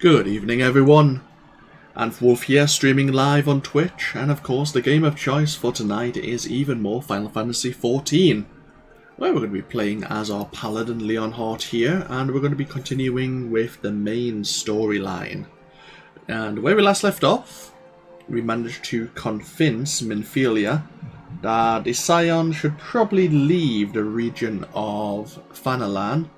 Good evening, everyone. AnthWolf here, streaming live on Twitch, and of course the game of choice for tonight is even more Final Fantasy XIV, where we're going to be playing as our Paladin Leonhardt here, and we're going to be continuing with the main storyline. And where we last left off, we managed to convince Minfilia that the Scion should probably leave the region of Fanalan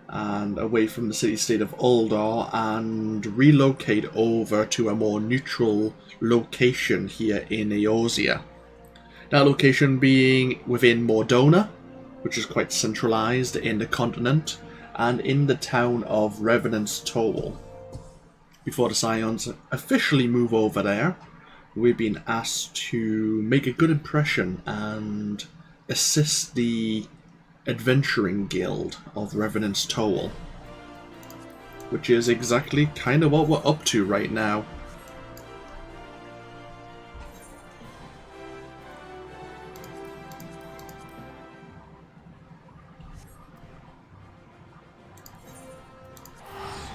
and away from the city-state of Uldar and relocate over to a more neutral location here in Eorzea. That location being within Mordona, which is quite centralized in the continent, and in the town of Revenant's Toll. Before the Scions officially move over there, we've been asked to make a good impression and assist the Adventuring Guild of Revenant's Toll, which is exactly kind of what we're up to right now.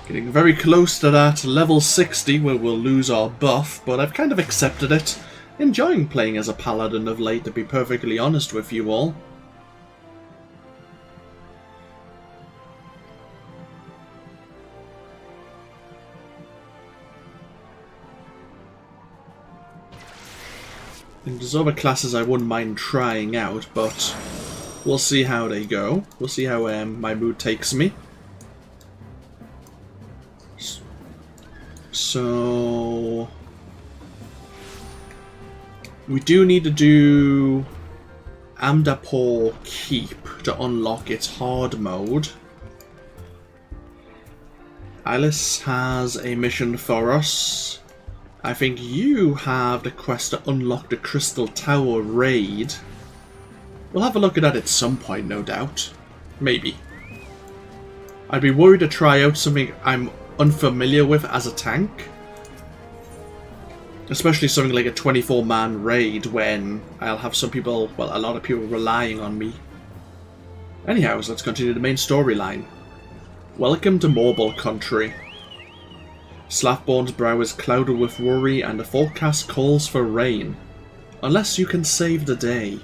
Getting very close to that level 60 where we'll lose our buff, but I've kind of accepted it. Enjoying playing as a paladin of late, to be perfectly honest with you all. And there's other classes I wouldn't mind trying out, but we'll see how they go. We'll see how my mood takes me. So we do need to do Amdapor Keep to unlock its hard mode. Alice has a mission for us. I think you have the quest to unlock the Crystal Tower raid. We'll have a look at that at some point, no doubt. Maybe. I'd be worried to try out something I'm unfamiliar with as a tank. Especially something like a 24-man raid when I'll have some people, well, a lot of people relying on me. Anyhow, so let's continue the main storyline. Welcome to Morble Country. Slathborn's brow is clouded with worry and the forecast calls for rain. Unless you can save the day.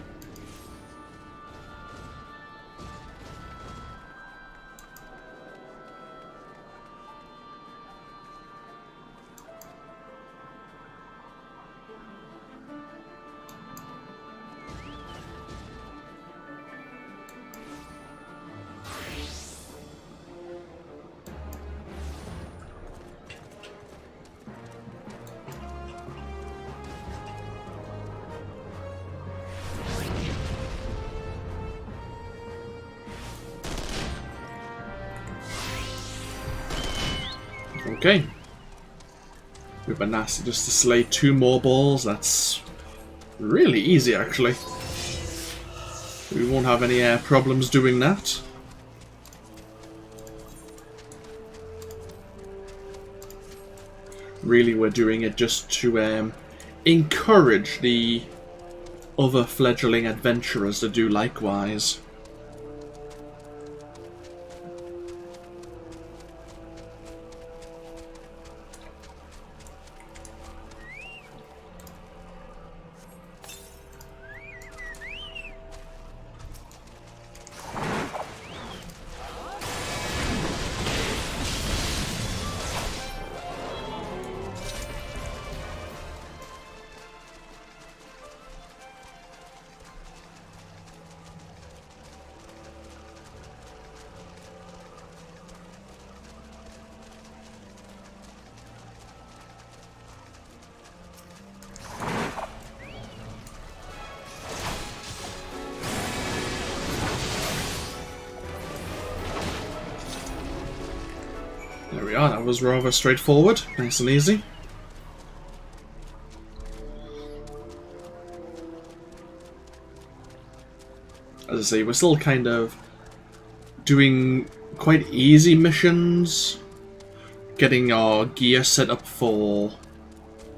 Okay. We've been asked just to slay 2 more balls. That's really easy, actually. We won't have any problems doing that. Really, we're doing it just to encourage the other fledgling adventurers to do likewise. There we are, that was rather straightforward, nice and easy. As I say, we're still kind of doing quite easy missions, getting our gear set up for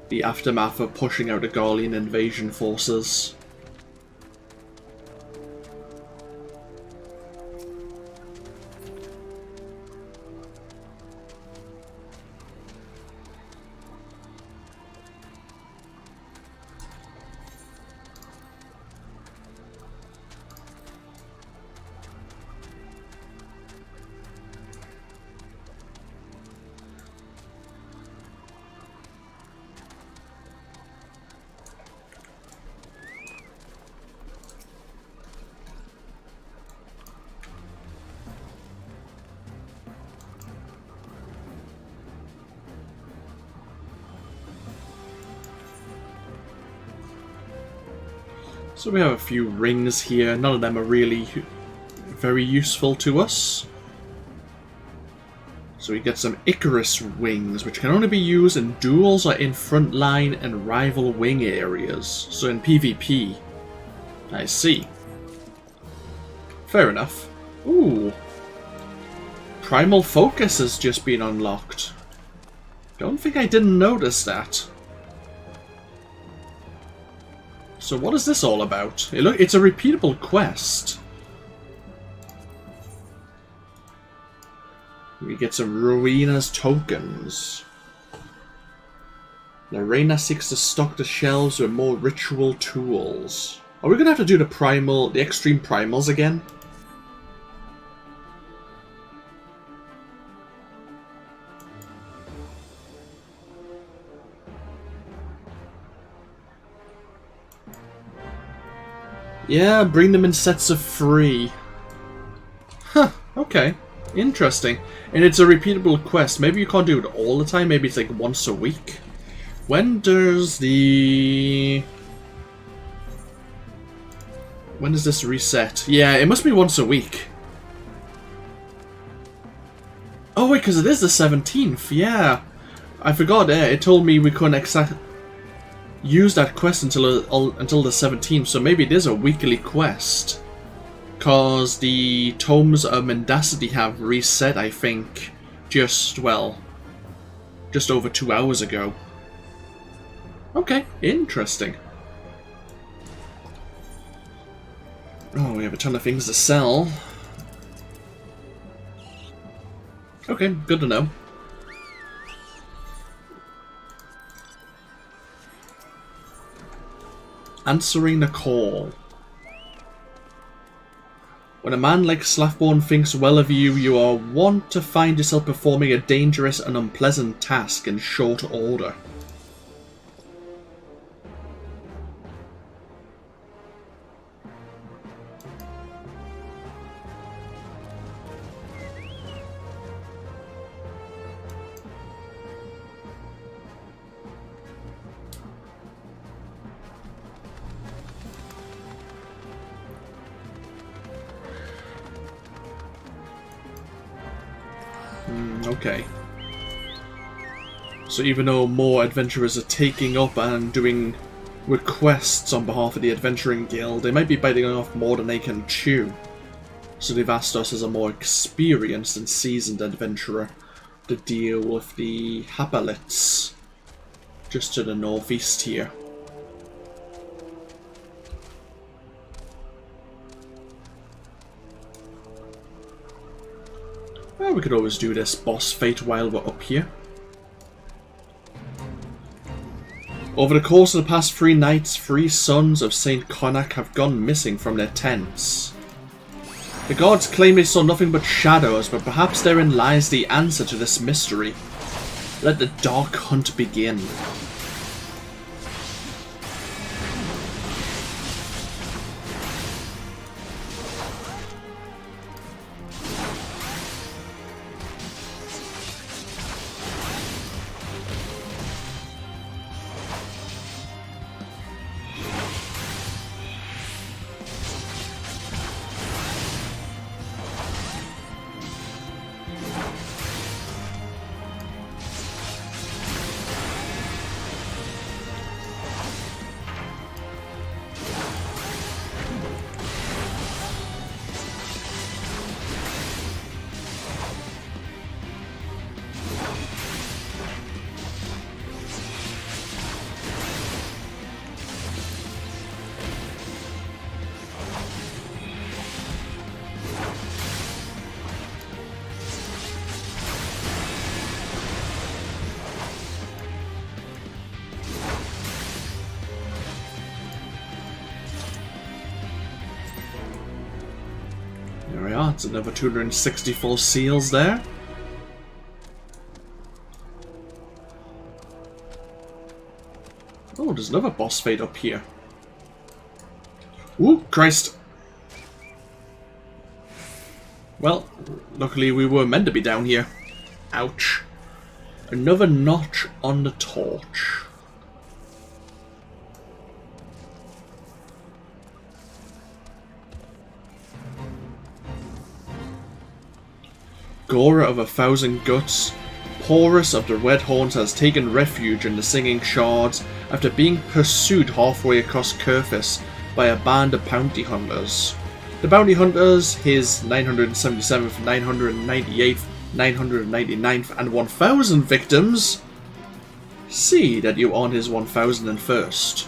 the aftermath of pushing out the Garlean invasion forces. So we have a few rings here. None of them are really very useful to us. So we get some Icarus wings, which can only be used in duels or in front line and rival wing areas. So in PvP. I see. Fair enough. Ooh. Primal Focus has just been unlocked. Don't think I didn't notice that. So what is this all about? It's a repeatable quest. We get some Rowena's tokens. Lorena seeks to stock the shelves with more ritual tools. Are we gonna have to do the extreme primals again? Yeah, bring them in sets of 3. Huh, okay. Interesting. And it's a repeatable quest. Maybe you can't do it all the time. Maybe it's like once a week. When does this reset? Yeah, it must be once a week. Oh wait, because it is the 17th. Yeah. I forgot it told me we couldn't use that quest until the 17th, so maybe it is a weekly quest. Because the Tomes of Mendacity have reset, I think, just over 2 hours ago. Okay, interesting. Oh, we have a ton of things to sell. Okay, good to know. Answering the call. When a man like Slathborn thinks well of you, you are wont to find yourself performing a dangerous and unpleasant task in short order. Okay. So even though more adventurers are taking up and doing requests on behalf of the Adventuring Guild, they might be biting off more than they can chew. So they've asked us as a more experienced and seasoned adventurer to deal with the Hapalits just to the northeast here. Well, we could always do this boss fight while we're up here. Over the course of the past 3 nights, 3 sons of Saint Connacht have gone missing from their tents. The gods claim they saw nothing but shadows, but perhaps therein lies the answer to this mystery. Let the dark hunt begin. There we are, it's another 264 seals there. Oh, there's another boss fight up here. Ooh, Christ! Well, luckily we were meant to be down here. Ouch. Another notch on the torch. Gorer of 1,000 Guts, Porus of the Red Horns has taken refuge in the Singing Shards after being pursued halfway across Kurthis by a band of bounty hunters. The bounty hunters, his 977th, 998th, 999th and 1000 victims, see that you on his 1001st.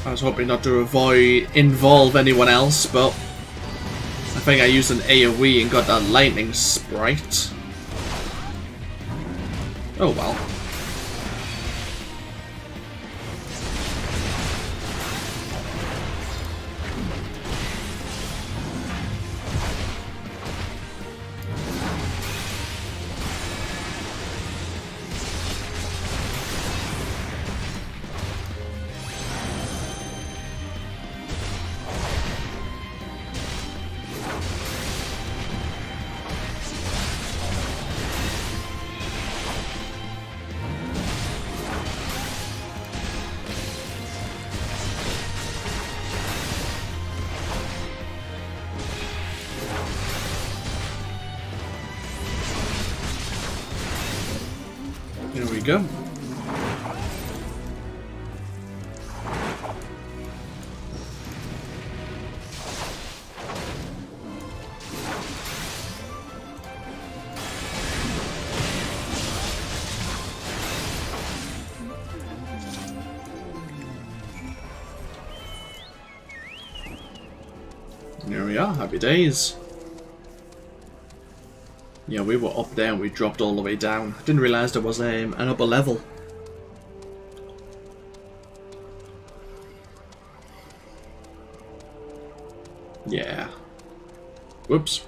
I was hoping not to involve anyone else, but I think I used an AoE and got that lightning sprite. Oh well. Here we go. There we are, happy days. Yeah, we were up there and we dropped all the way down. I didn't realise there was an upper level. Yeah. Whoops.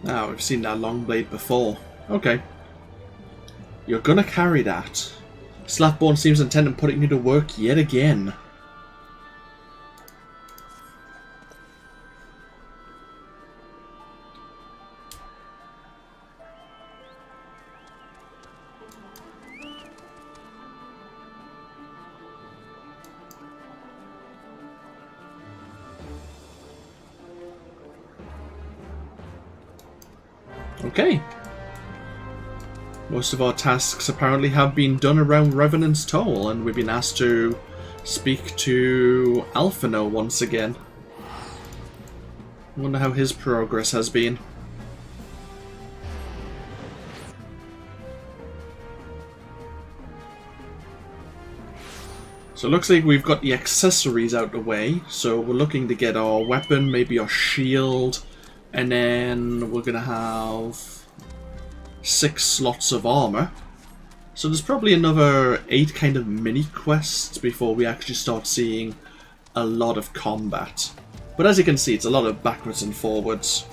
Now, we've seen that long blade before. Okay. You're gonna carry that. Slapborn seems intent on putting you to work yet again. Okay. Most of our tasks apparently have been done around Revenant's Toll, and we've been asked to speak to Alphino once again. I wonder how his progress has been. So it looks like we've got the accessories out the way, so we're looking to get our weapon, maybe our shield, and then we're going to have 6 slots of armor. So there's probably another 8 kind of mini quests before we actually start seeing a lot of combat. But as you can see, it's a lot of backwards and forwards.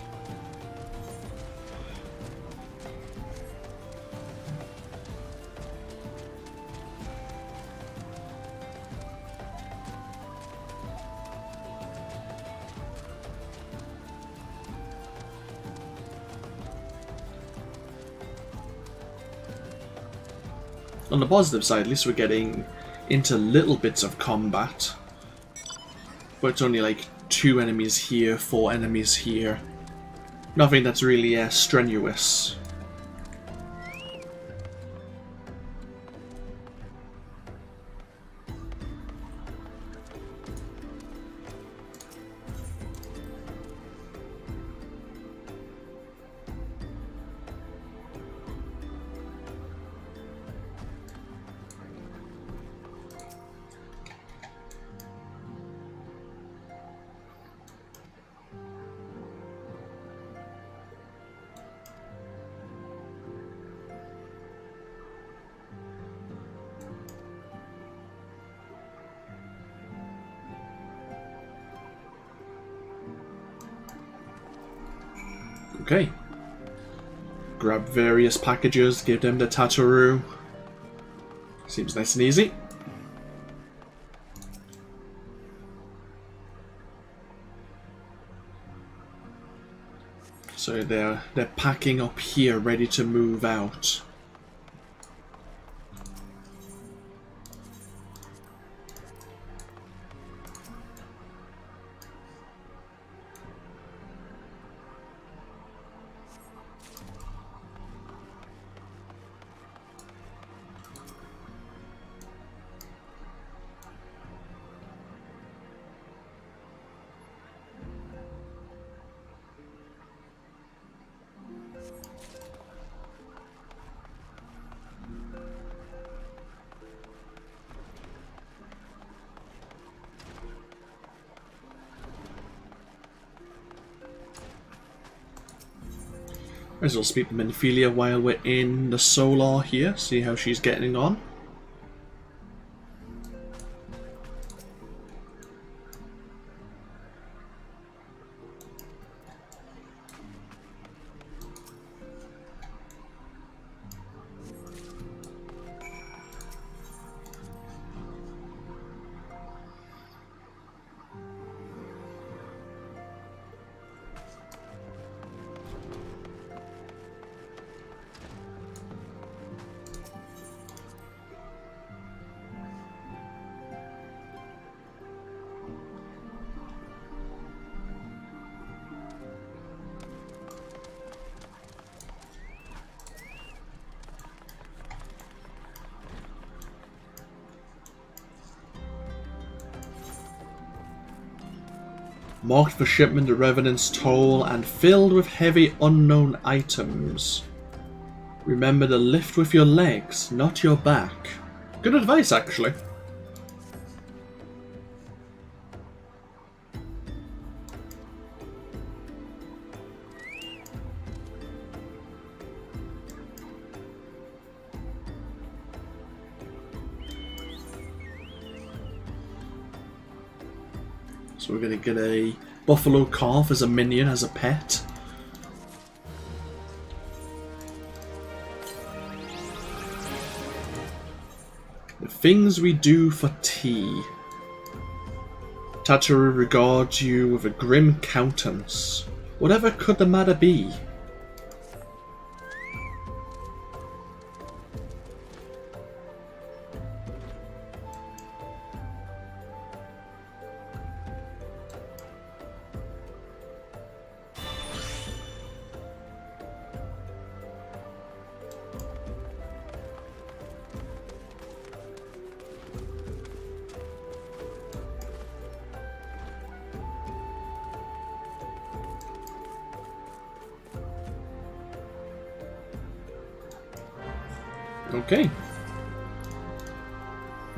On the positive side, at least we're getting into little bits of combat. But it's only like 2 enemies here, 4 enemies here. Nothing that's really strenuous. Okay. Grab various packages, give them the Tataru. Seems nice and easy. So they're packing up here, ready to move out. Might as well speak to Menphilia while we're in the Solar here, see how she's getting on. Marked for shipment, the Revenant's toll, and filled with heavy unknown items. Remember to lift with your legs, not your back. Good advice, actually. So we're going to get a buffalo calf as a minion, as a pet. The things we do for tea. Tataru regards you with a grim countenance. Whatever could the matter be? Okay.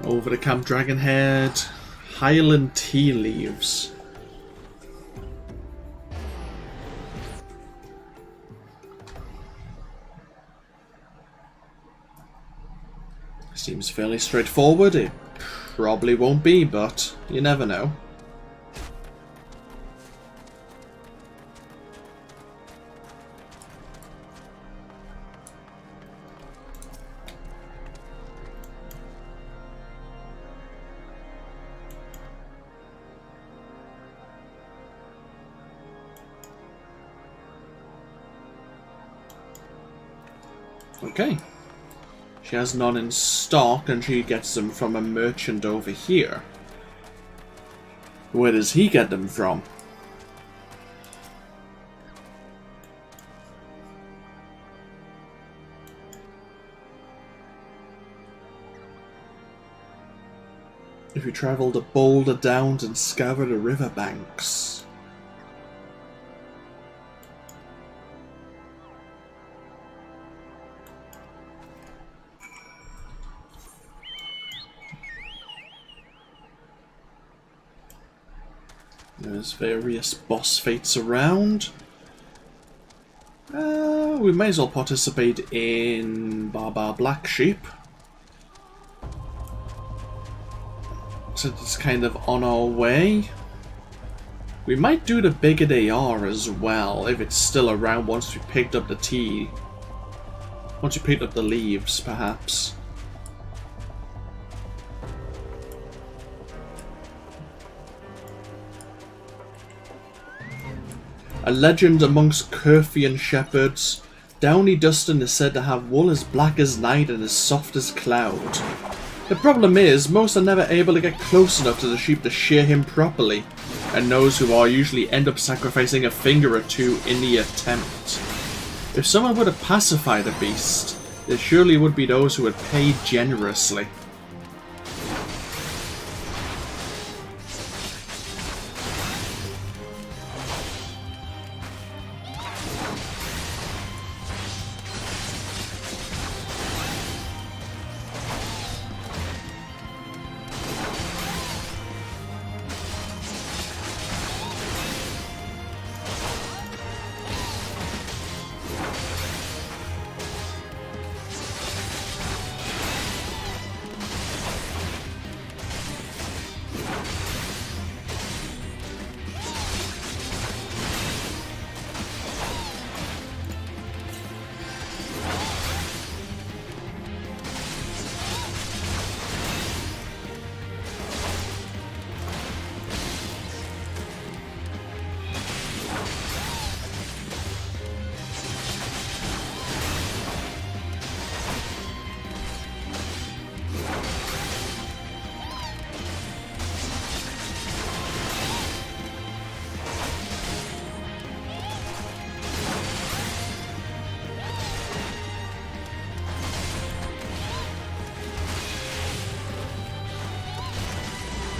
Over to Camp Dragonhead. Highland tea leaves. Seems fairly straightforward. It probably won't be, but you never know. Okay. She has none in stock, and she gets them from a merchant over here. Where does he get them from? If you travel the Boulder Downs and scour the riverbanks. There's various boss fights around. We may as well participate in Barbar Black Sheep. Since it's kind of on our way. We might do the bigger they are as well, if it's still around once we picked up the tea. Once we picked up the leaves, perhaps. A legend amongst Curfian shepherds, Downy Dustin is said to have wool as black as night and as soft as cloud. The problem is, most are never able to get close enough to the sheep to shear him properly, and those who are usually end up sacrificing a finger or two in the attempt. If someone were to pacify the beast, there surely would be those who would pay generously.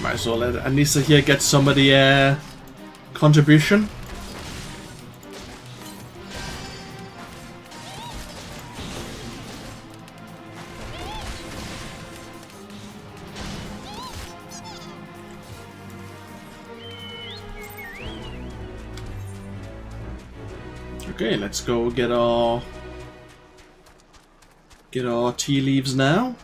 Might as well let Anissa here get some of the contribution. Okay, let's go get our tea leaves now.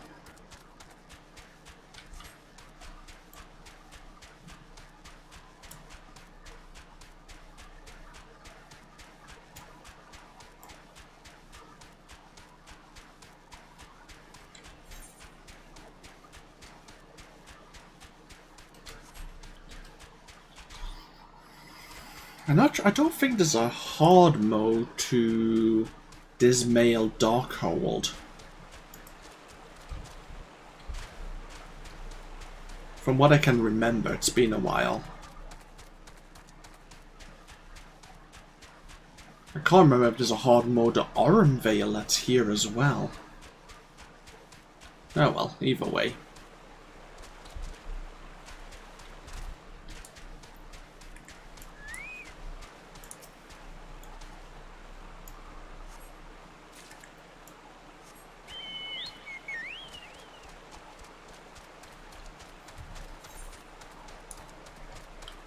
I don't think there's a hard mode to Dismail Darkhold. From what I can remember, it's been a while. I can't remember if there's a hard mode to Orenvale that's here as well. Oh well, either way.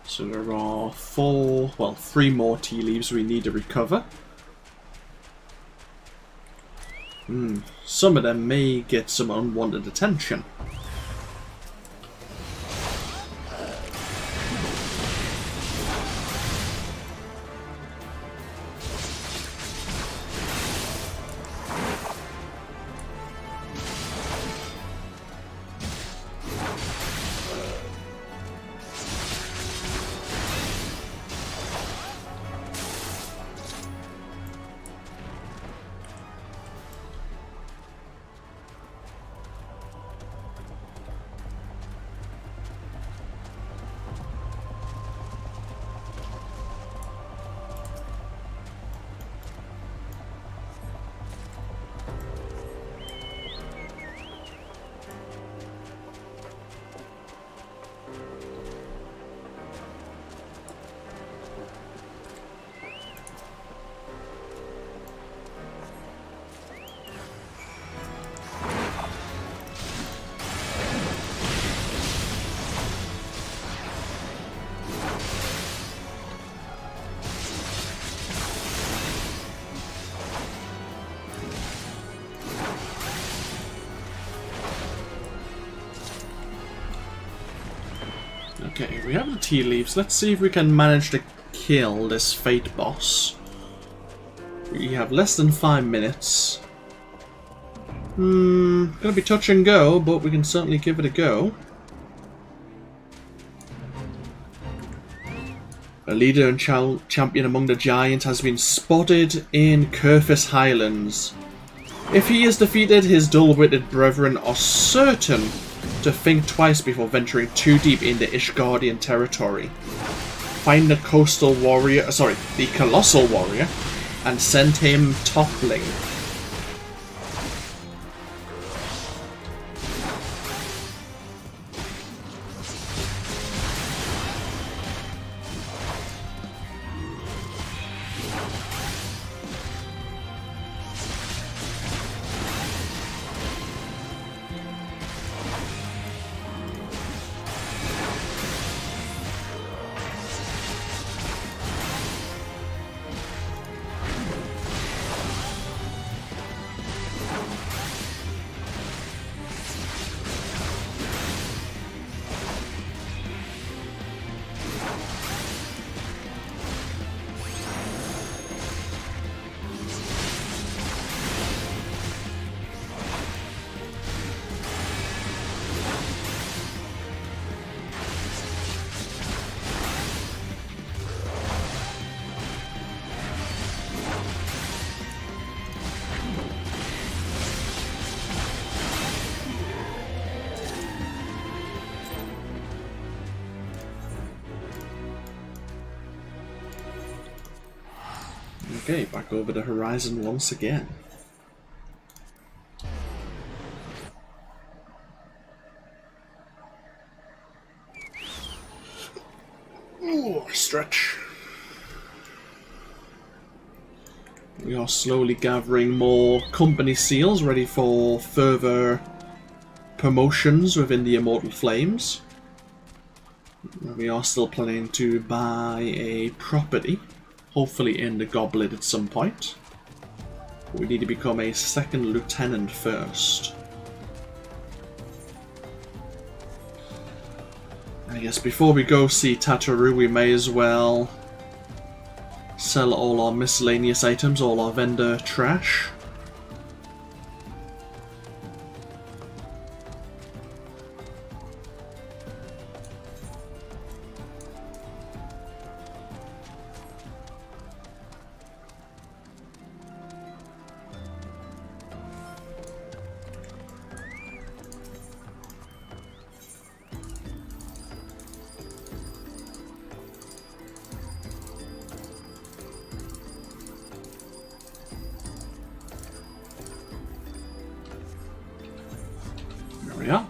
So there are 3 more tea leaves we need to recover. Some of them may get some unwanted attention. Okay, we have the tea leaves. Let's see if we can manage to kill this Fate boss. We have less than 5 minutes. Gonna be touch and go, but we can certainly give it a go. A leader and champion among the giants has been spotted in Kerfis Highlands. If he is defeated, his dull-witted brethren are certain to think twice before venturing too deep into Ishgardian territory. Find the coastal warrior, the colossal warrior, and send him toppling. Okay, back over the horizon once again. Ooh, stretch. We are slowly gathering more company seals ready for further promotions within the Immortal Flames. We are still planning to buy a property, hopefully in the Goblet at some point. We need to become a second lieutenant first. I guess before we go see Tataru, we may as well sell all our miscellaneous items, all our vendor trash. There we are.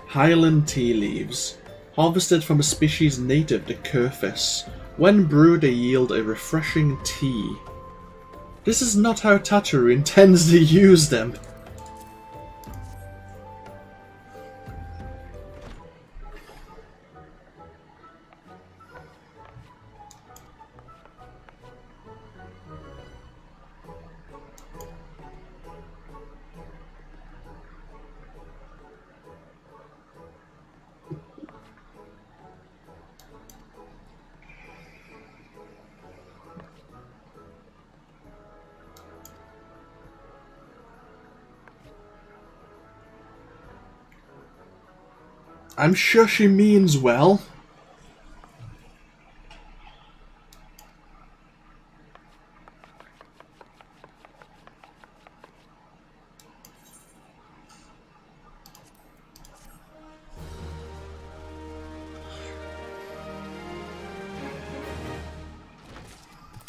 Highland tea leaves, harvested from a species native to Kerfis. When brewed, they yield a refreshing tea. This is not how Tataru intends to use them. I'm sure she means well.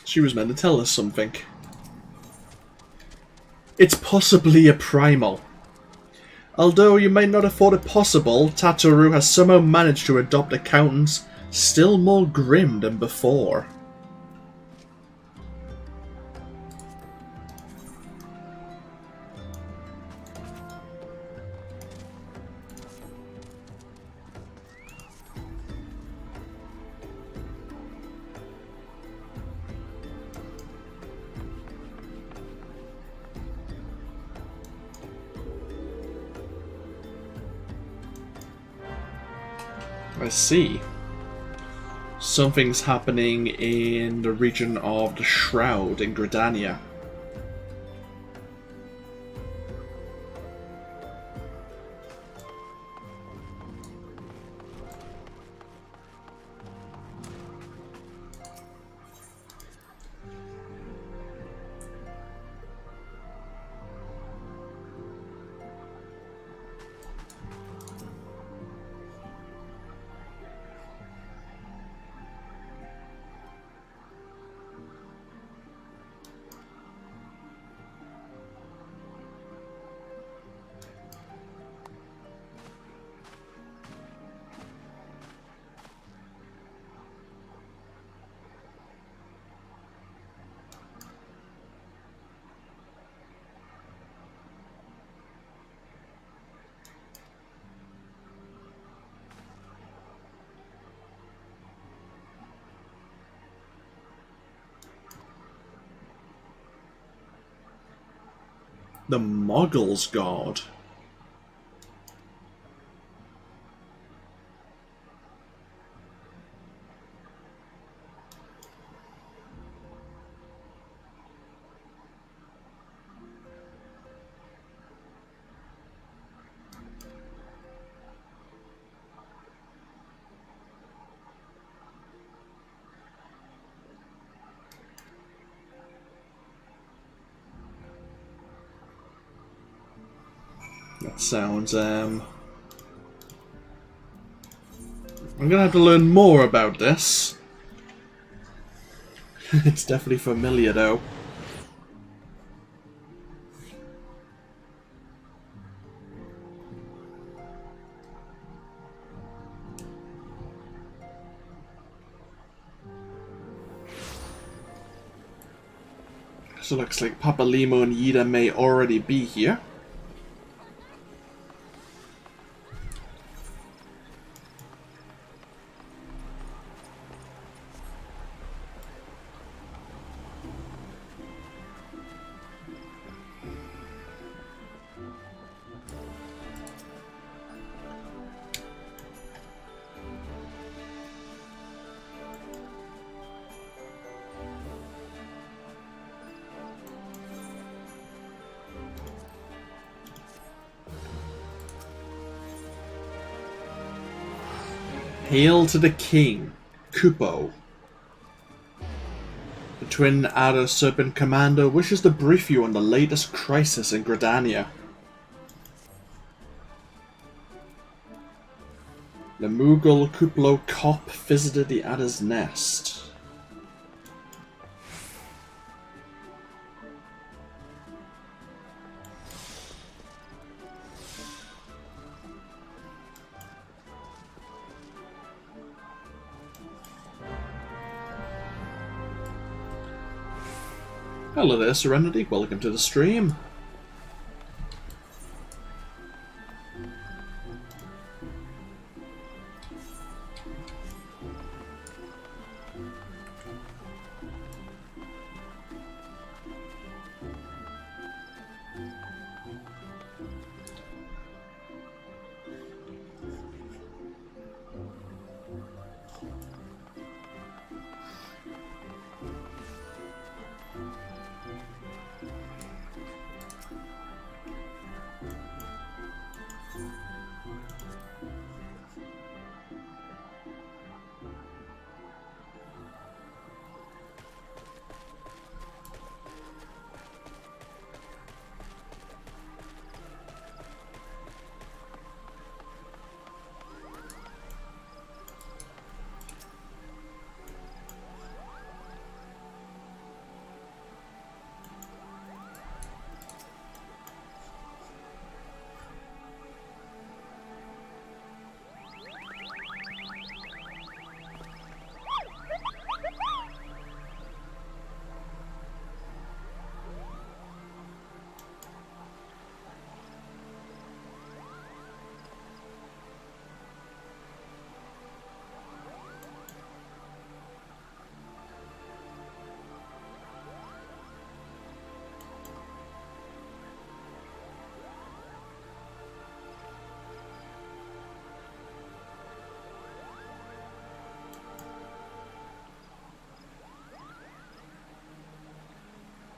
She was meant to tell us something. It's possibly a primal. Although you may not have thought it possible, Tataru has somehow managed to adopt accountants still more grim than before. I see. Something's happening in the region of the Shroud in Gridania. The Moggle's God. That sounds, I'm gonna have to learn more about this. It's definitely familiar, though. So it looks like Papa Limo and Yida may already be here. Hail to the King, Kupo. The Twin Adder Serpent Commander wishes to brief you on the latest crisis in Gridania. The Moogle Kuplo Cop visited the Adder's nest. Hello there, Serenity. Welcome to the stream.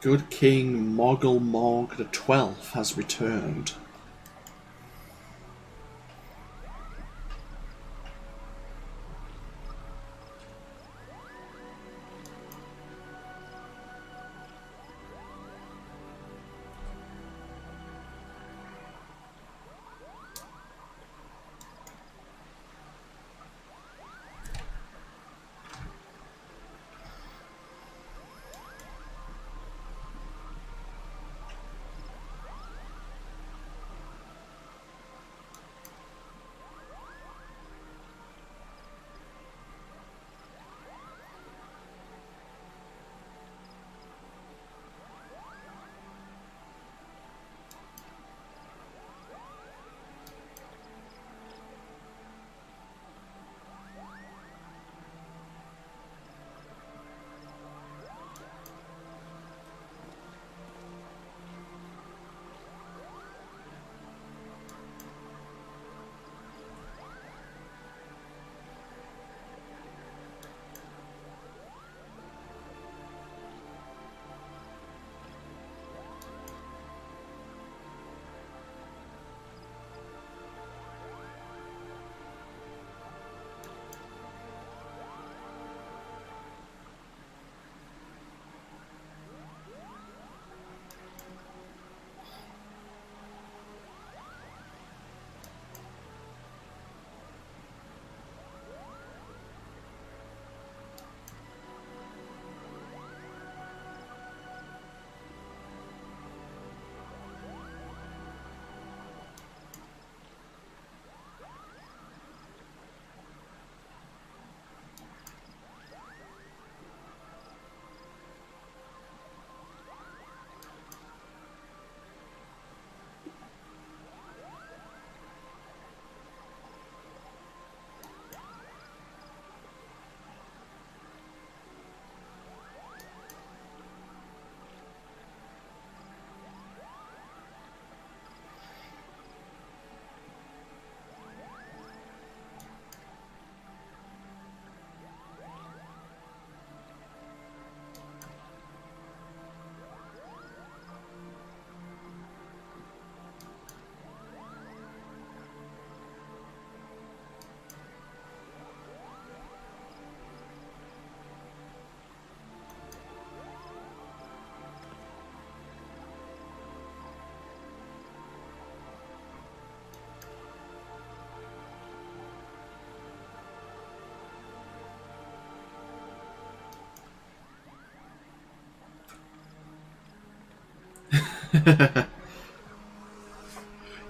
Good King Moggle Mog the 12th has returned.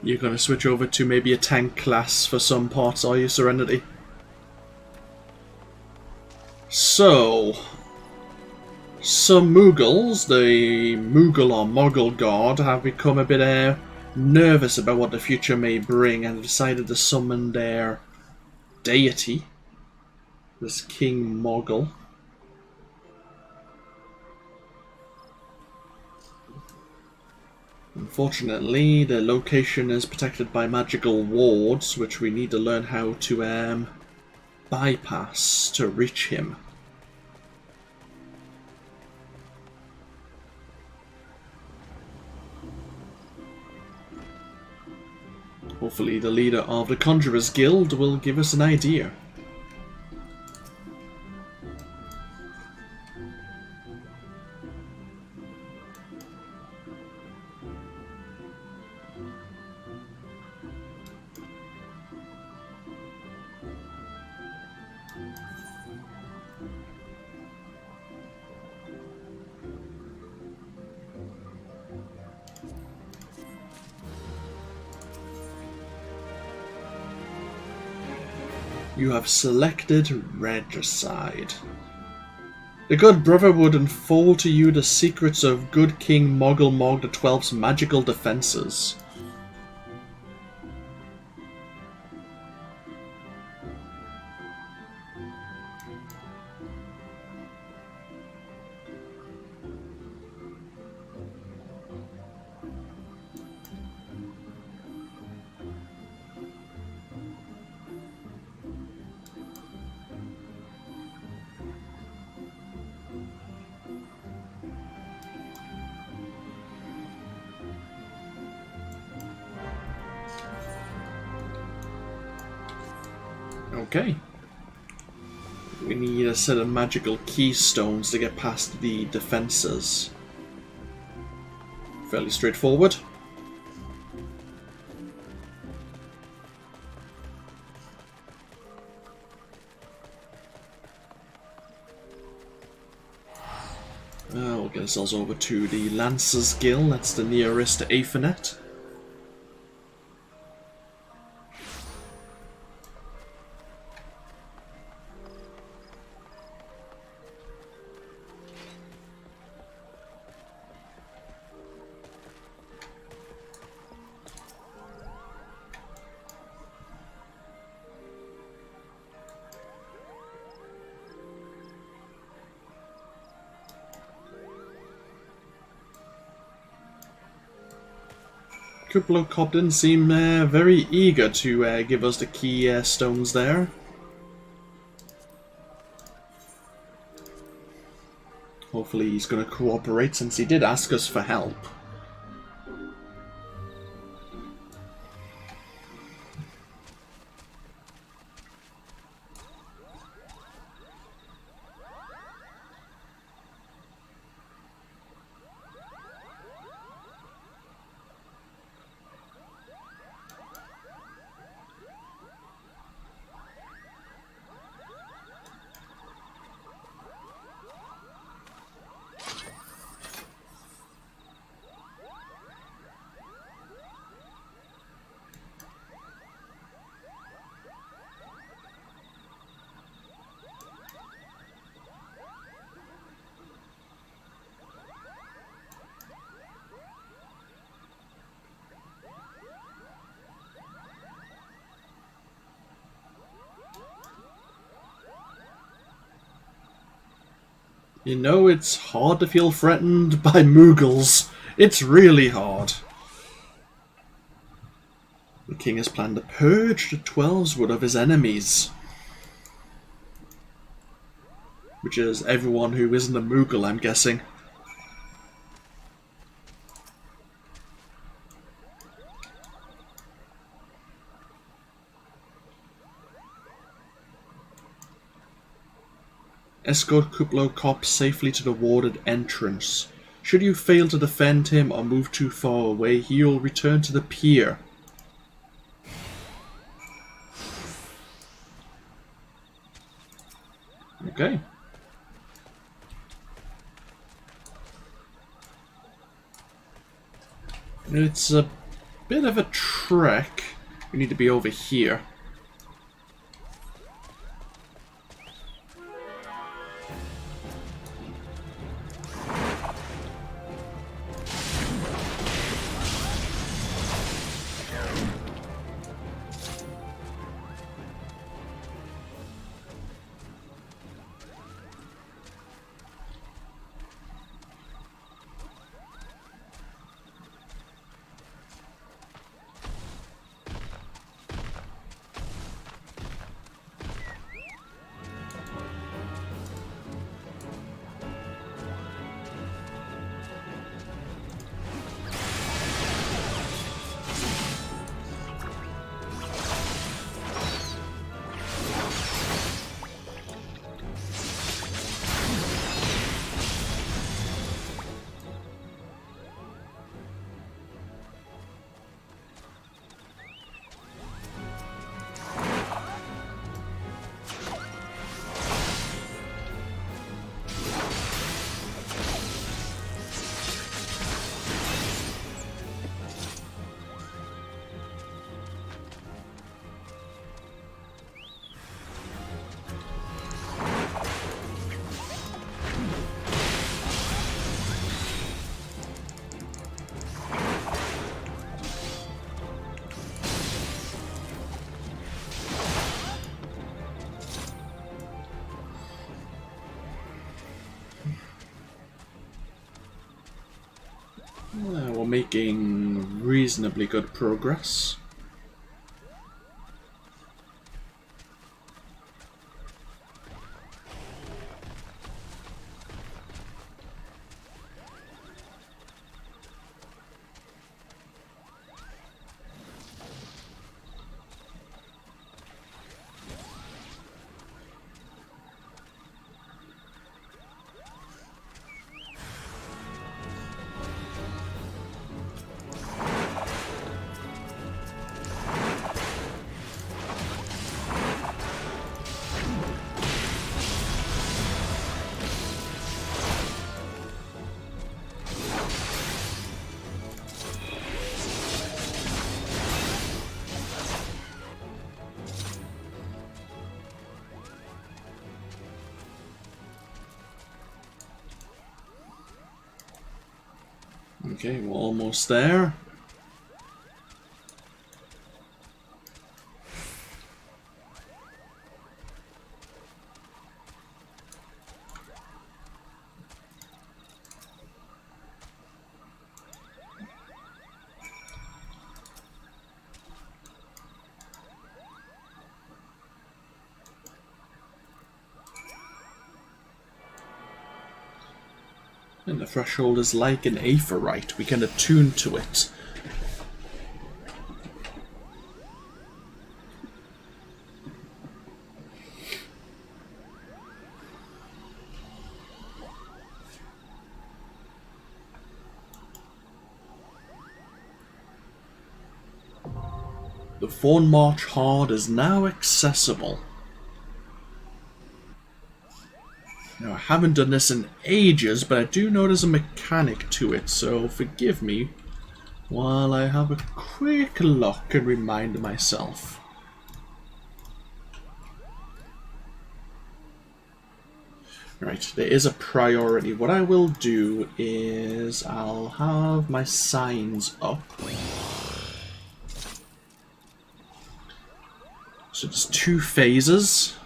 You're going to switch over to maybe a tank class for some parts, are you, Serenity? So, some Moogles, the Moogle or Moggle god, have become a bit nervous about what the future may bring and have decided to summon their deity, this King Moggle. Unfortunately, the location is protected by magical wards, which we need to learn how to bypass to reach him. Hopefully the leader of the Conjurers Guild will give us an idea. You have selected Regicide. The good brother would unfold to you the secrets of good King Moggle Mog the 12th's magical defences. Okay. We need a set of magical keystones to get past the defences. Fairly straightforward. We'll get ourselves over to the Lancers Guild. That's the nearest Aethernet. Kuplo Cop didn't seem very eager to give us the key stones there. Hopefully he's going to cooperate since he did ask us for help. You know, it's hard to feel threatened by Moogles. It's really hard. The king has planned to purge the Twelveswood of his enemies. Which is everyone who isn't a Moogle, I'm guessing. Escort Kuplo Cop safely to the warded entrance. Should you fail to defend him or move too far away, he will return to the pier. Okay. It's a bit of a trek. We need to be over here. We're making reasonably good progress. Okay, we're almost there. And the threshold is like an aetheryte. We can attune to it. The Thorn March Hard is now accessible. Now, I haven't done this in ages, but I do know there's a mechanic to it, so forgive me while I have a quick look and remind myself. Right, there is a priority. What I will do is I'll have my signs up. So there's 2 phases.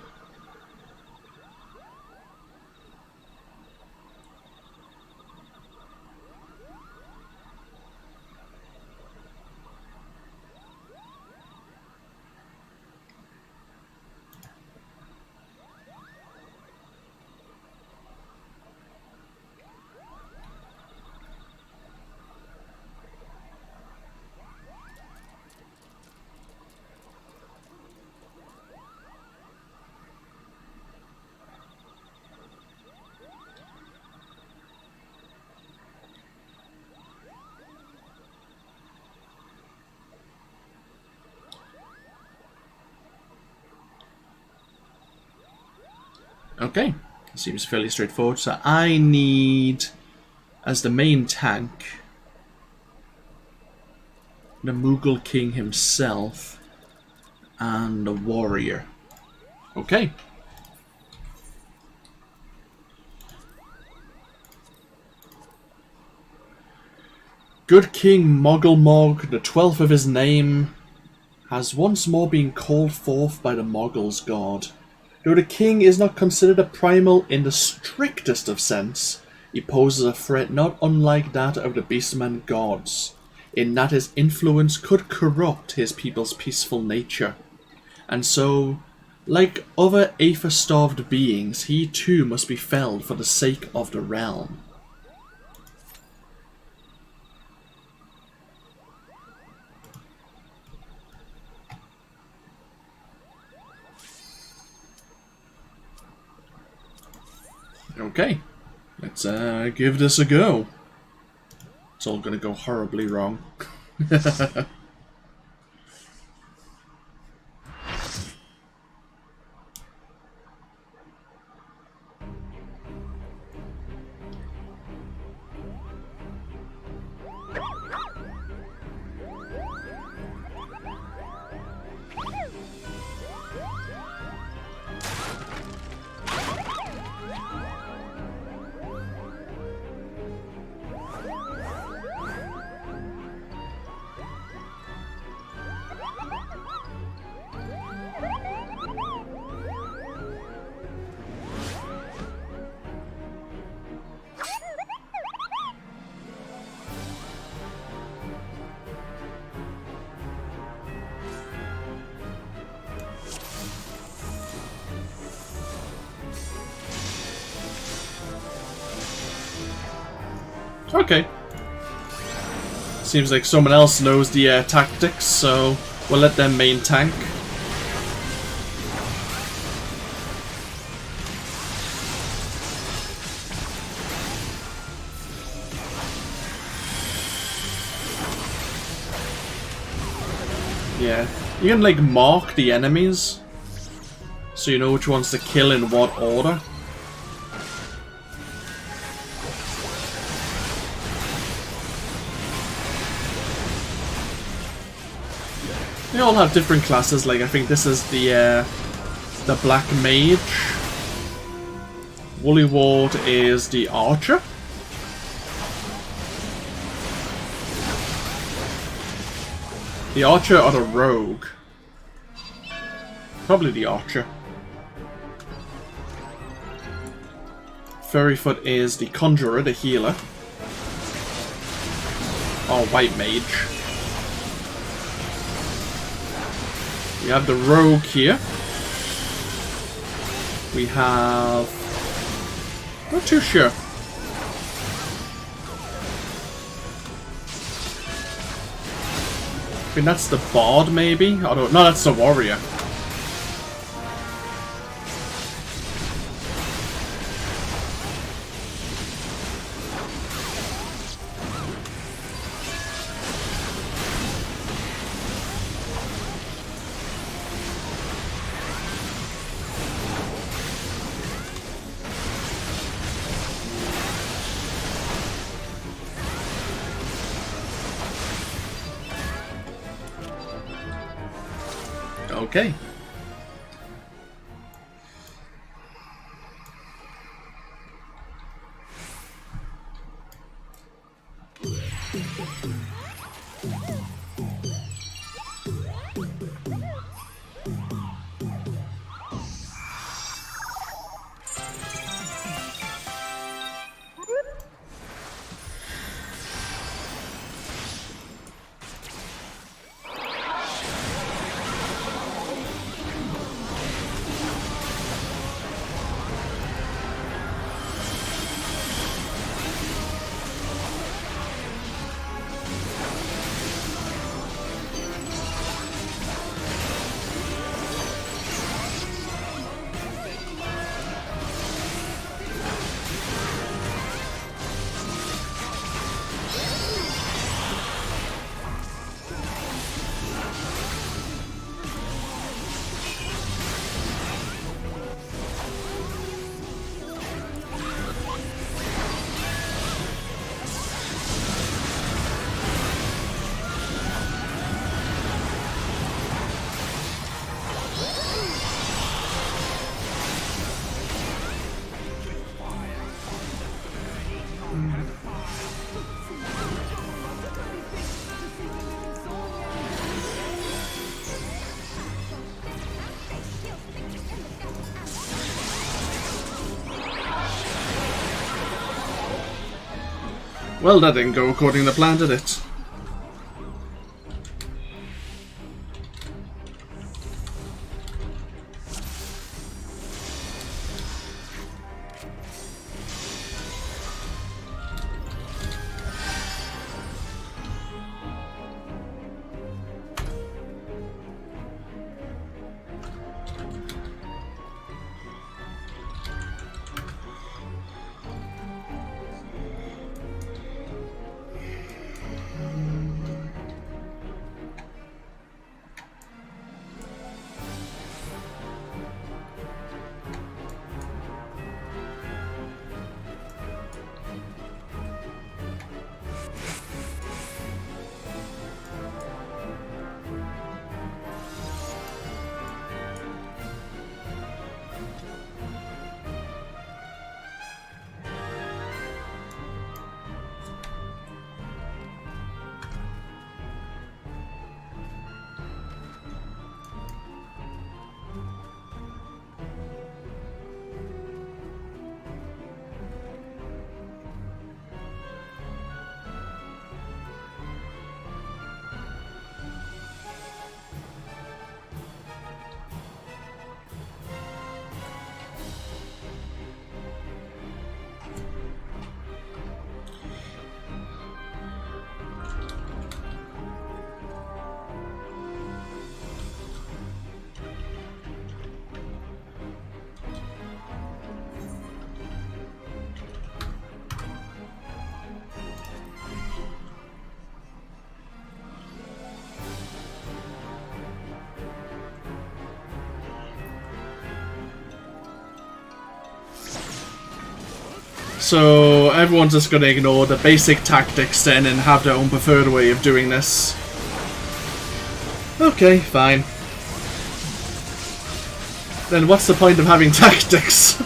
Okay, seems fairly straightforward. So I need, as the main tank, the Mughal King himself and the warrior. Okay. Good King Mogulmog, the 12th of his name, has once more been called forth by the Mogul's god. Though the king is not considered a primal in the strictest of sense, he poses a threat not unlike that of the beastman gods, in that his influence could corrupt his people's peaceful nature. And so, like other aether-starved beings, he too must be felled for the sake of the realm. Okay, let's give this a go. It's all gonna go horribly wrong. Okay. Seems like someone else knows the tactics, so we'll let them main tank. Yeah, you can like mark the enemies, so you know which ones to kill in what order. They all have different classes. Like I think this is the Black Mage. Woolly Ward is the Archer. The archer or the rogue? Probably the archer. Furryfoot is the conjurer, the healer. Or white mage. We have the rogue here. We have... not too sure. I mean, that's the bard, maybe? Oh, no, that's the warrior. Okay. Well, that didn't go according to plan, did it? So everyone's just going to ignore the basic tactics then and have their own preferred way of doing this. Okay, fine. Then what's the point of having tactics?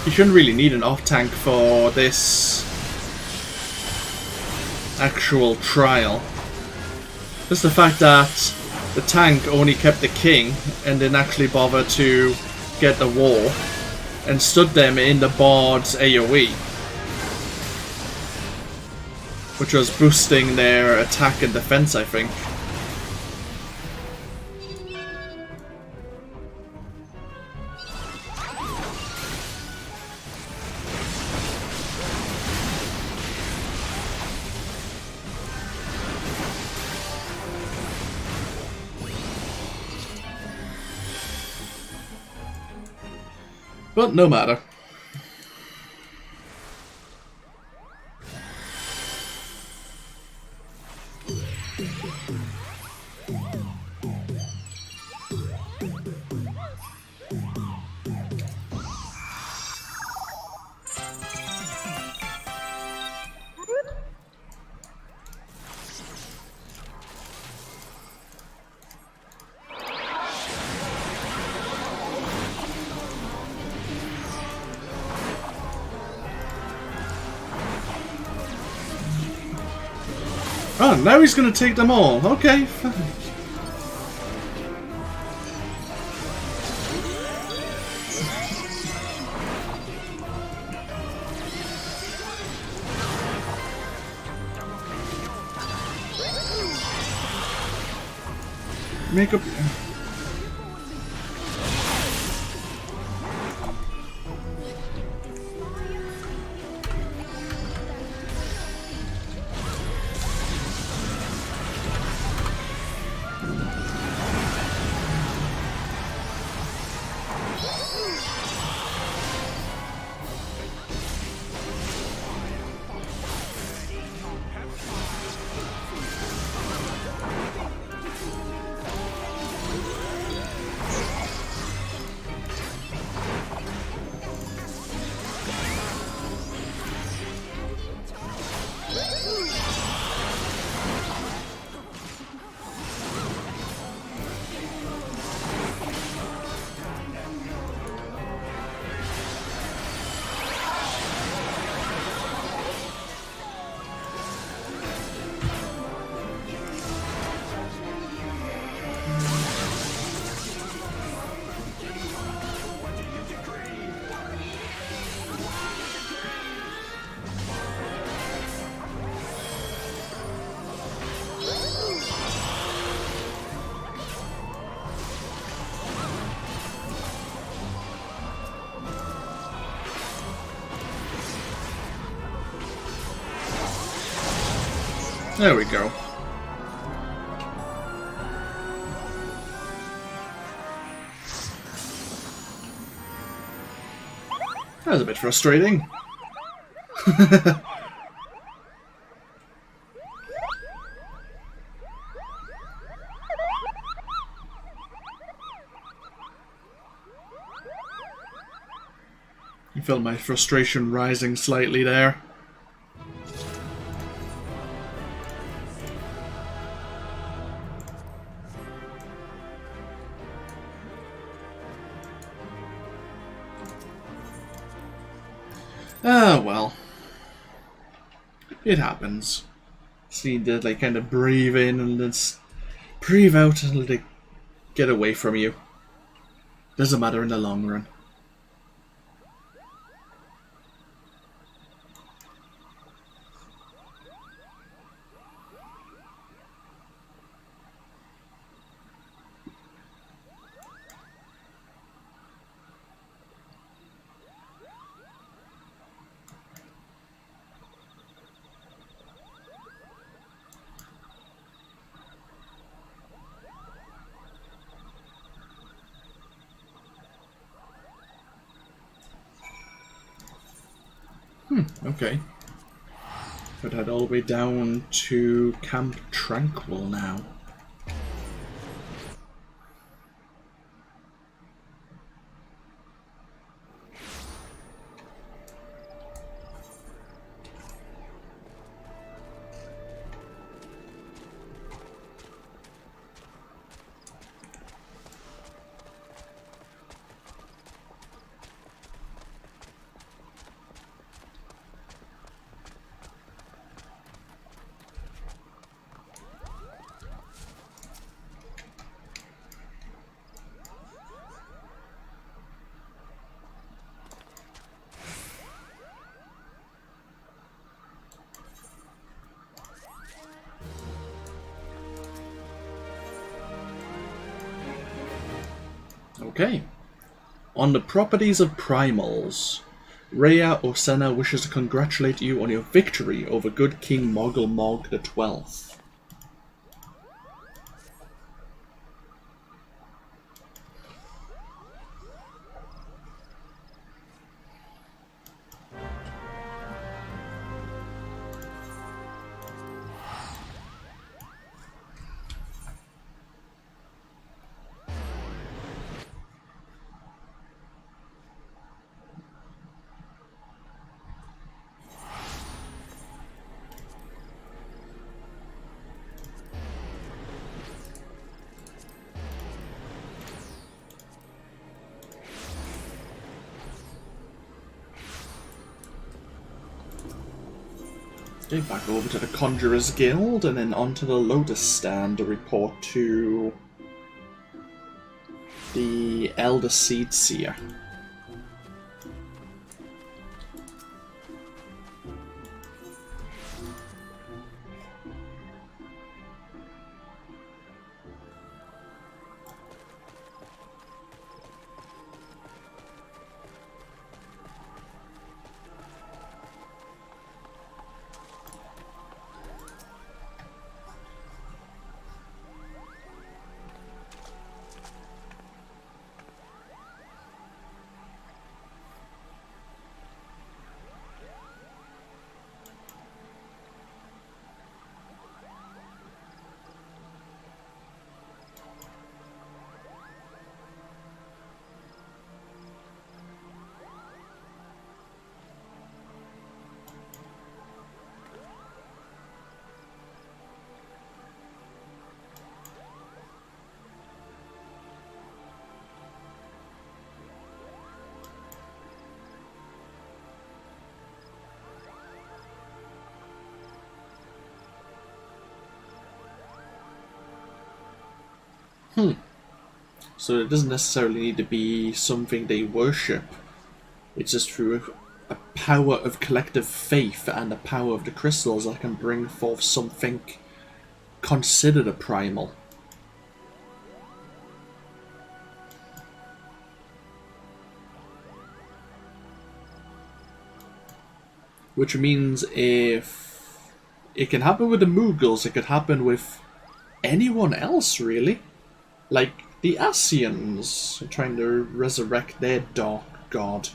You shouldn't really need an off-tank for this actual trial. Just the fact that the tank only kept the king and didn't actually bother to get the war and stood them in the Bard's AoE, which was boosting their attack and defense, I think. But no matter. Oh, now he's gonna take them all. Okay, fine. Make up. There we go. That was a bit frustrating. You felt my frustration rising slightly there. Ah, well. It happens. Just need to, like, kind of breathe in and then breathe out and let it get away from you. Doesn't matter in the long run. Okay. But head all the way down to Camp Tranquil now. Okay. On the properties of primals, Rhea Osena wishes to congratulate you on your victory over good King Moggle Mog the 12th. Okay, back over to the Conjurer's Guild, and then onto the Lotus Stand to report to the Elder Seed Seer. So it doesn't necessarily need to be something they worship. It's just through a power of collective faith and the power of the crystals that can bring forth something considered a primal. Which means if it can happen with the Mughals, it could happen with anyone else, really. Like the Asians trying to resurrect their dark god.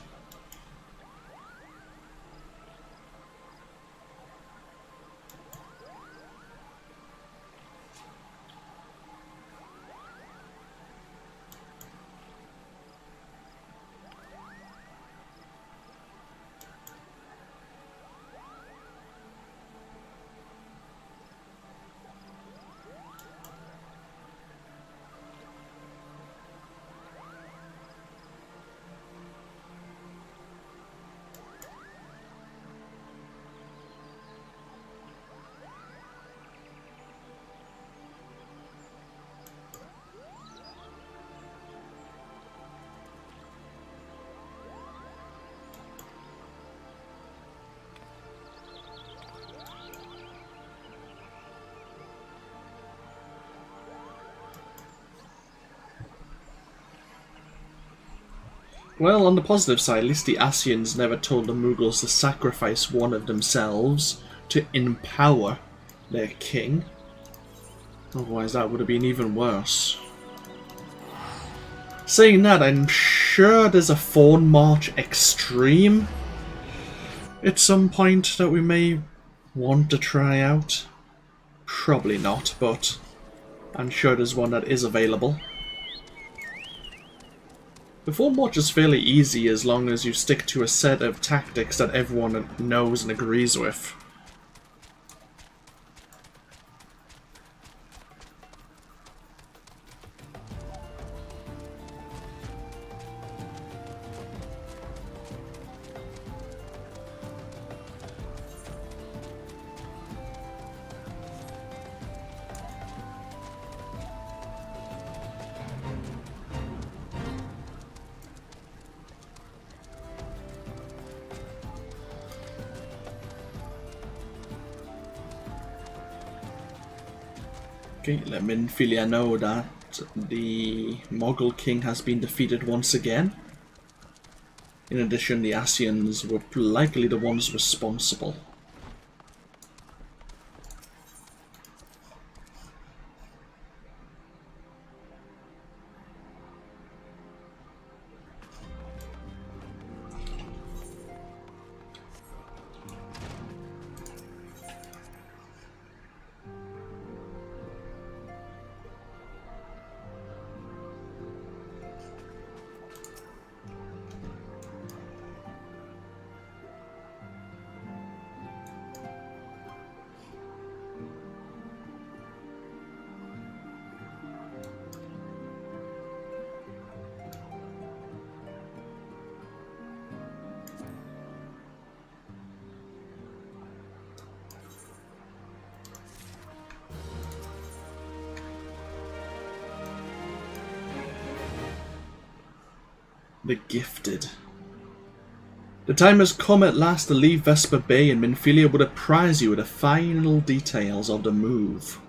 Well, on the positive side, at least the Asians never told the Mughals to sacrifice one of themselves to empower their king. Otherwise that would have been even worse. Saying that, I'm sure there's a Fawn March Extreme at some point that we may want to try out. Probably not, but I'm sure there's one that is available. The Fawn March is fairly easy as long as you stick to a set of tactics that everyone knows and agrees with. Okay, let Minfilia know that that the Mogul king has been defeated once again. In addition, the Asians were likely the ones responsible. The Gifted. The time has come at last to leave Vesper Bay, and Minfilia would apprise you of the final details of the move.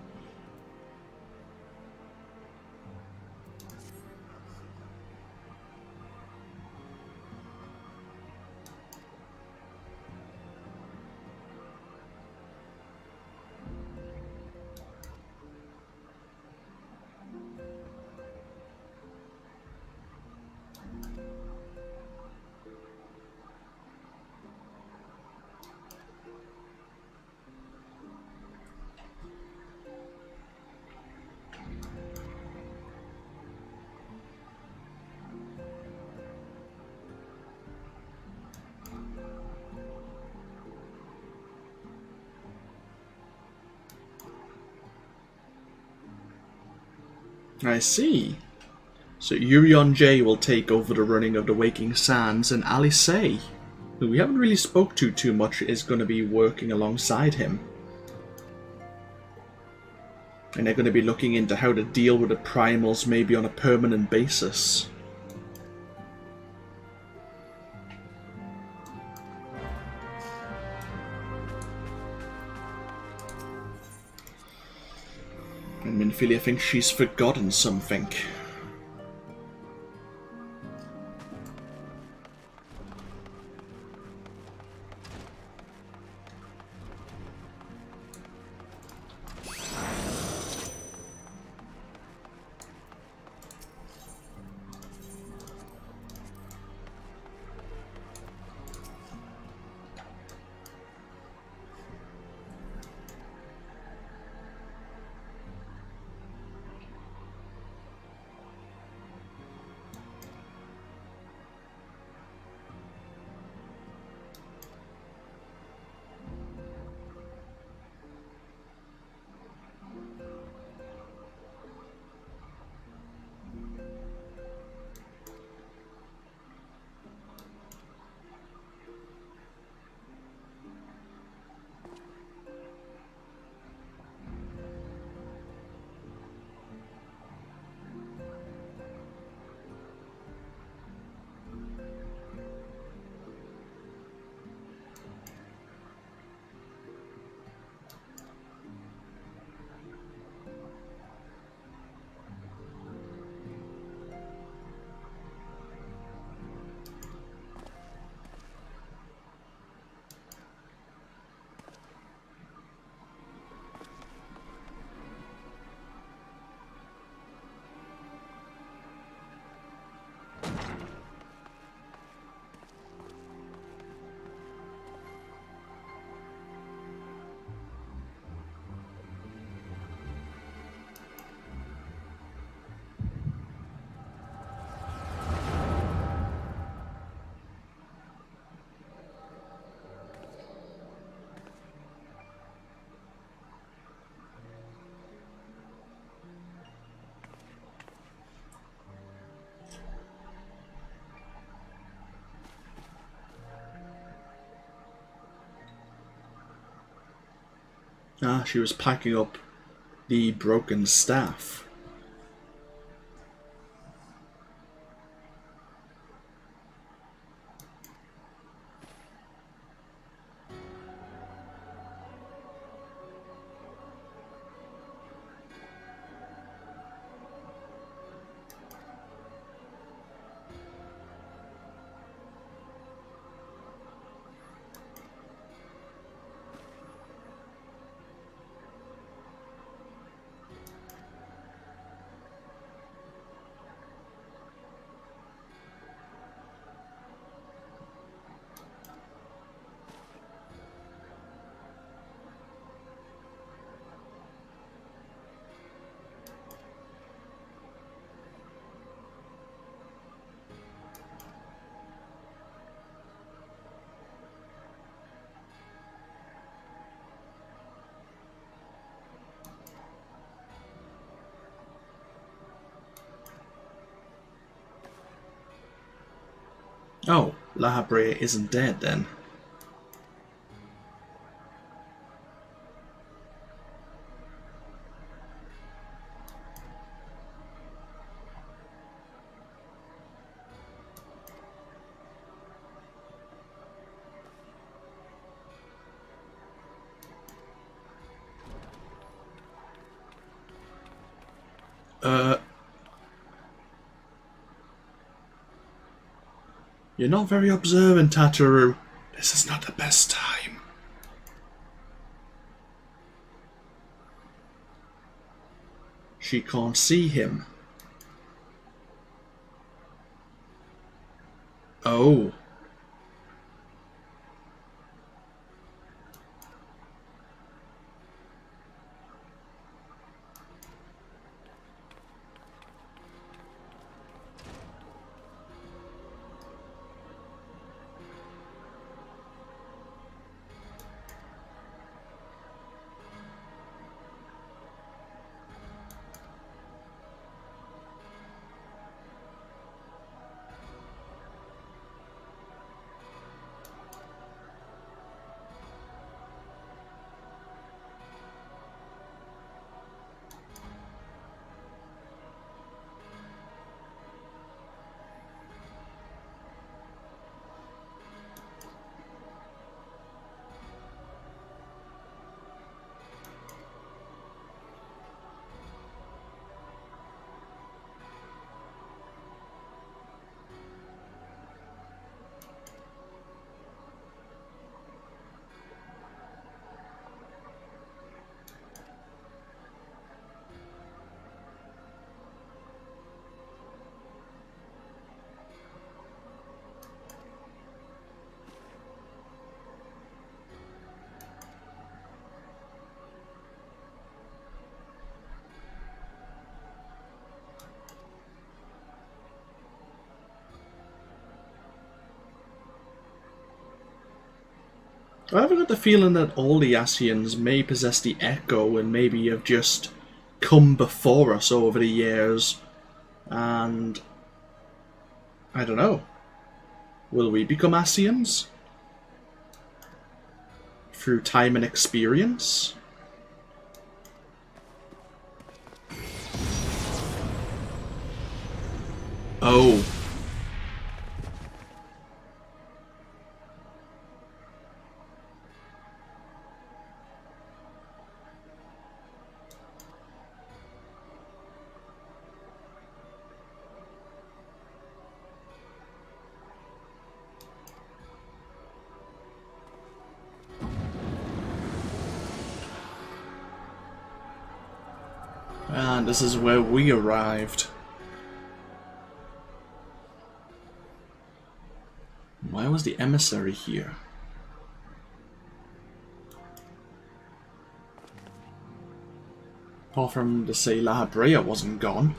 I see. So Urion J will take over the running of the Waking Sands, and Alice, who we haven't really spoke to too much, is going to be working alongside him. And they're going to be looking into how to deal with the primals maybe on a permanent basis. And Minfilia thinks she's forgotten something. Ah, she was packing up the broken staff. Oh, La Habrea isn't dead then. You're not very observant, Tataru. This is not the best time. She can't see him. Oh. I've got the feeling that all the Ascians may possess the Echo and maybe have just come before us over the years. And I don't know. Will we become Ascians? Through time and experience? Oh. And this is where we arrived. Why was the Emissary here? Apart from to say La Habrea wasn't gone.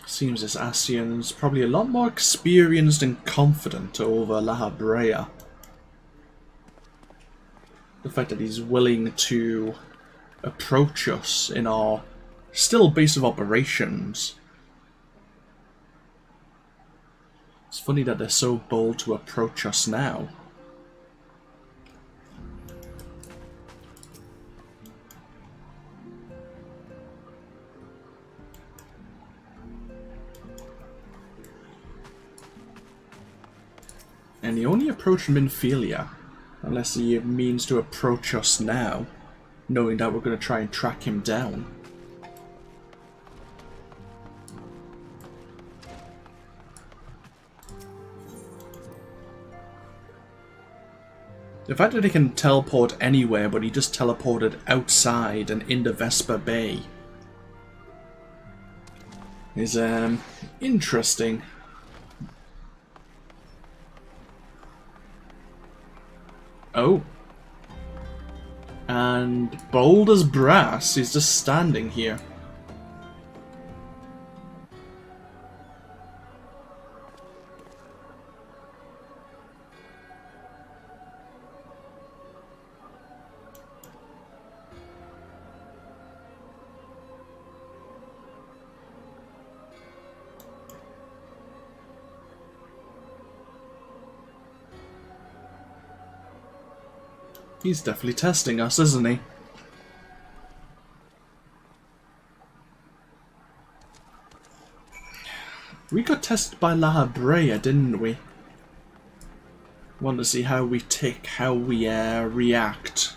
Seems this Ascian's probably a lot more experienced and confident over La Habrea. The fact that he's willing to approach us in our still base of operations. It's funny that they're so bold to approach us now. And he only approached Minfilia, unless he means to approach us now. knowing that we're going to try and track him down. The fact that he can teleport anywhere, but he just teleported outside and into Vesper Bay is interesting. Oh. And bold as brass, he's just standing here. He's definitely testing us, isn't he? We got tested by La Brea, didn't we? Want to see how we tick, how we react.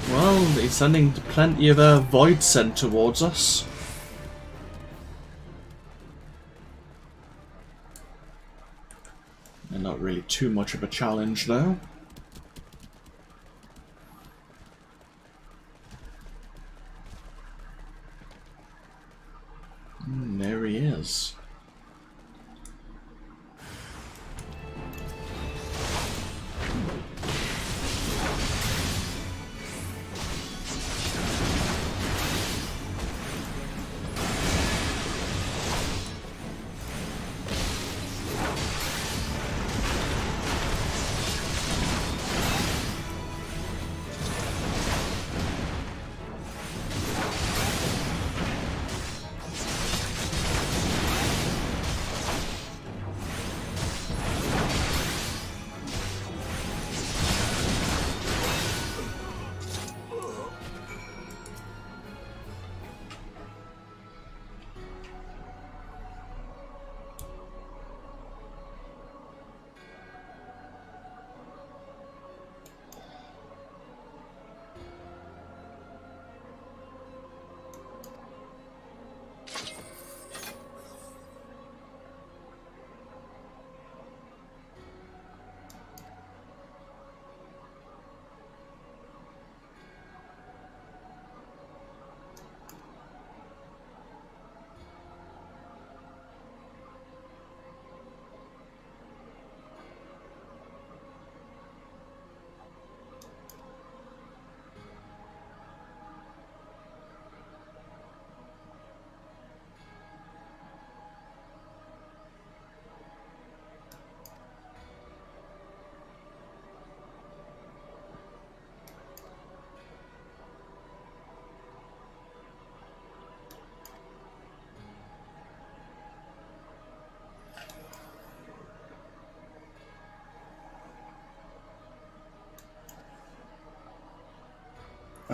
Well, he's sending plenty of void sent towards us. And not really too much of a challenge, though. There he is.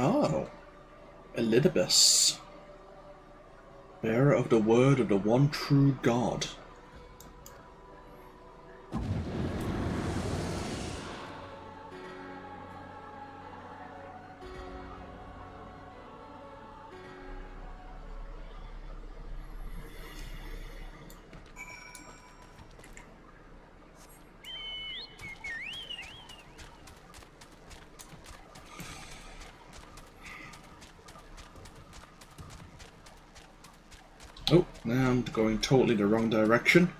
Oh. Elidibus. Bearer of the word of the one true God. Oh, now I'm going totally the wrong direction.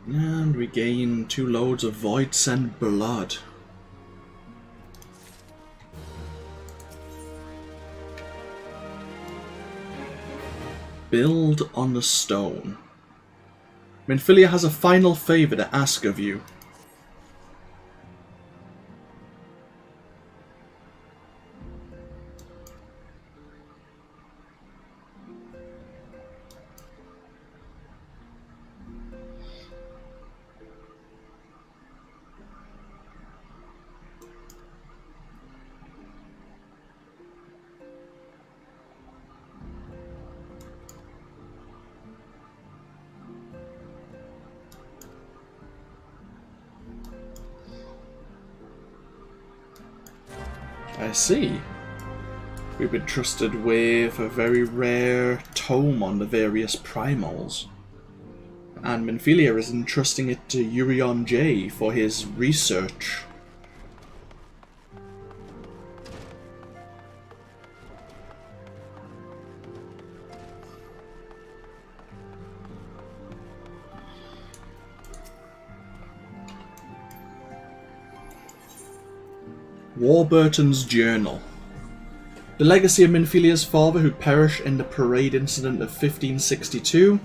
And we gain 2 loads of Void Send Blood. Build on the stone. Minfilia has a final favour to ask of you. I see. We've been trusted with a very rare tome on the various primals. And Minfilia is entrusting it to Urion J for his research. Warburton's Journal. The legacy of Minfilia's father who perished in the parade incident of 1562,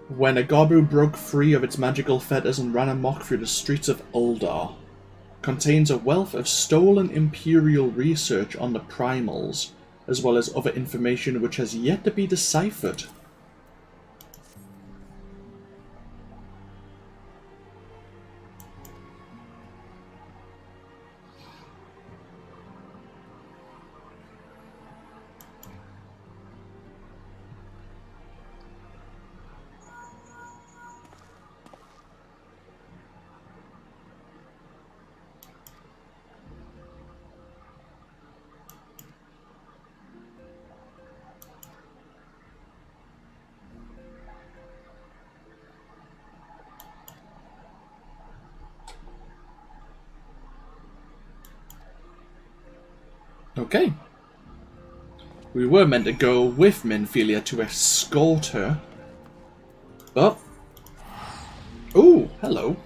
when a Gabu broke free of its magical fetters and ran amok through the streets of Uldar, contains a wealth of stolen Imperial research on the primals, as well as other information which has yet to be deciphered. Okay. We were meant to go with Minfilia to escort her. But... ooh, hello.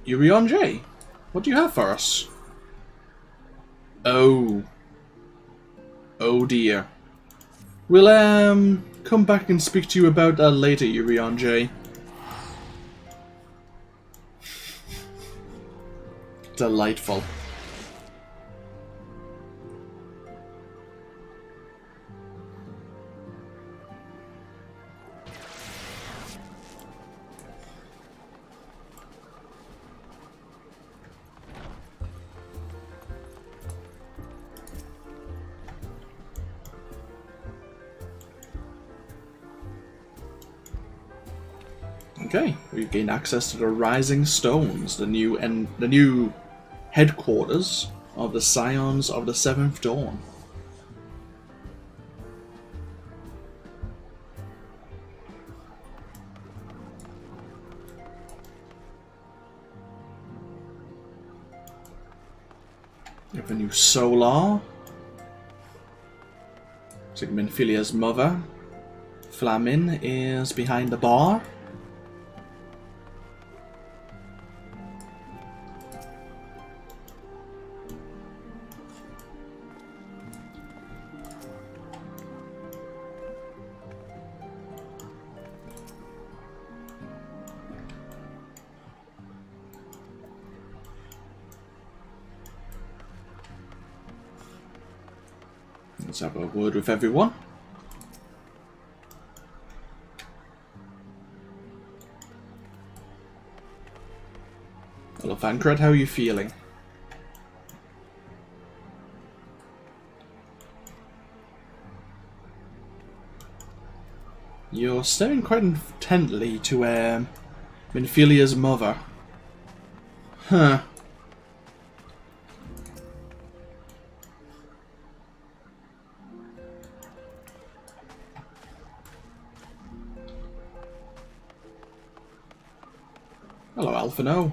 Urion J, what do you have for us? Oh. Oh dear. We'll come back and speak to you about that later, Urion J. Delightful. Okay, we've gained access to the Rising Stones, the new headquarters of the Scions of the Seventh Dawn. We have a new Solar. Minfilia's mother. Flamin is behind the bar. Let's have a word with everyone. Hello, Fancred, how are you feeling? You're staring quite intently to Minfilia's mother. Huh. Hello, Alphino.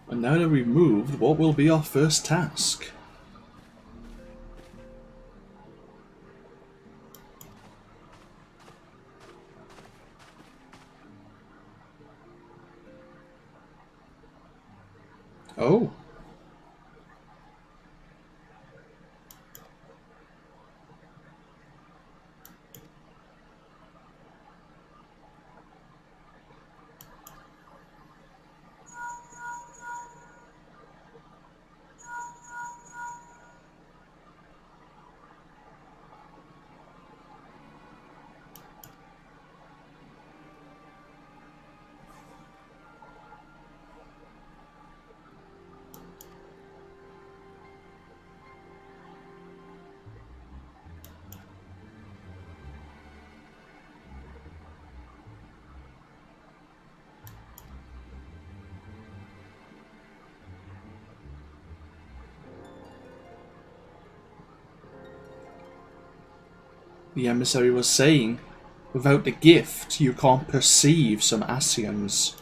And now that we've moved, what will be our first task? Oh. the emissary was saying. Without the gift, you can't perceive some Ascians.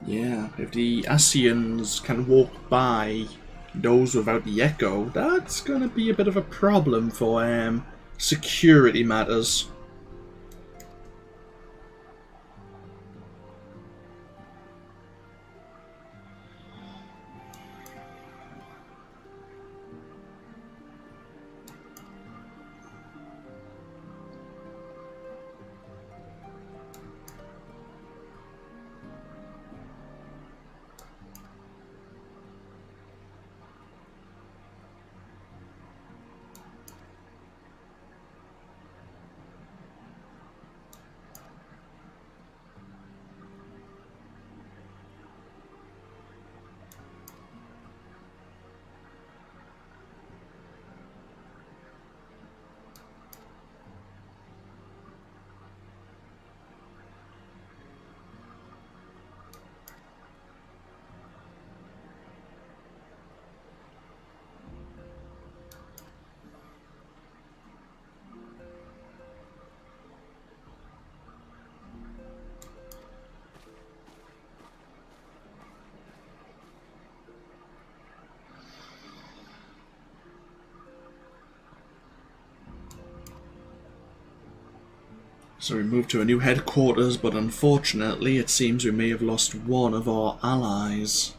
Yeah, if the Ascians can walk by those without the echo, that's gonna be a bit of a problem for security matters. So we moved to a new headquarters, but unfortunately it seems we may have lost one of our allies.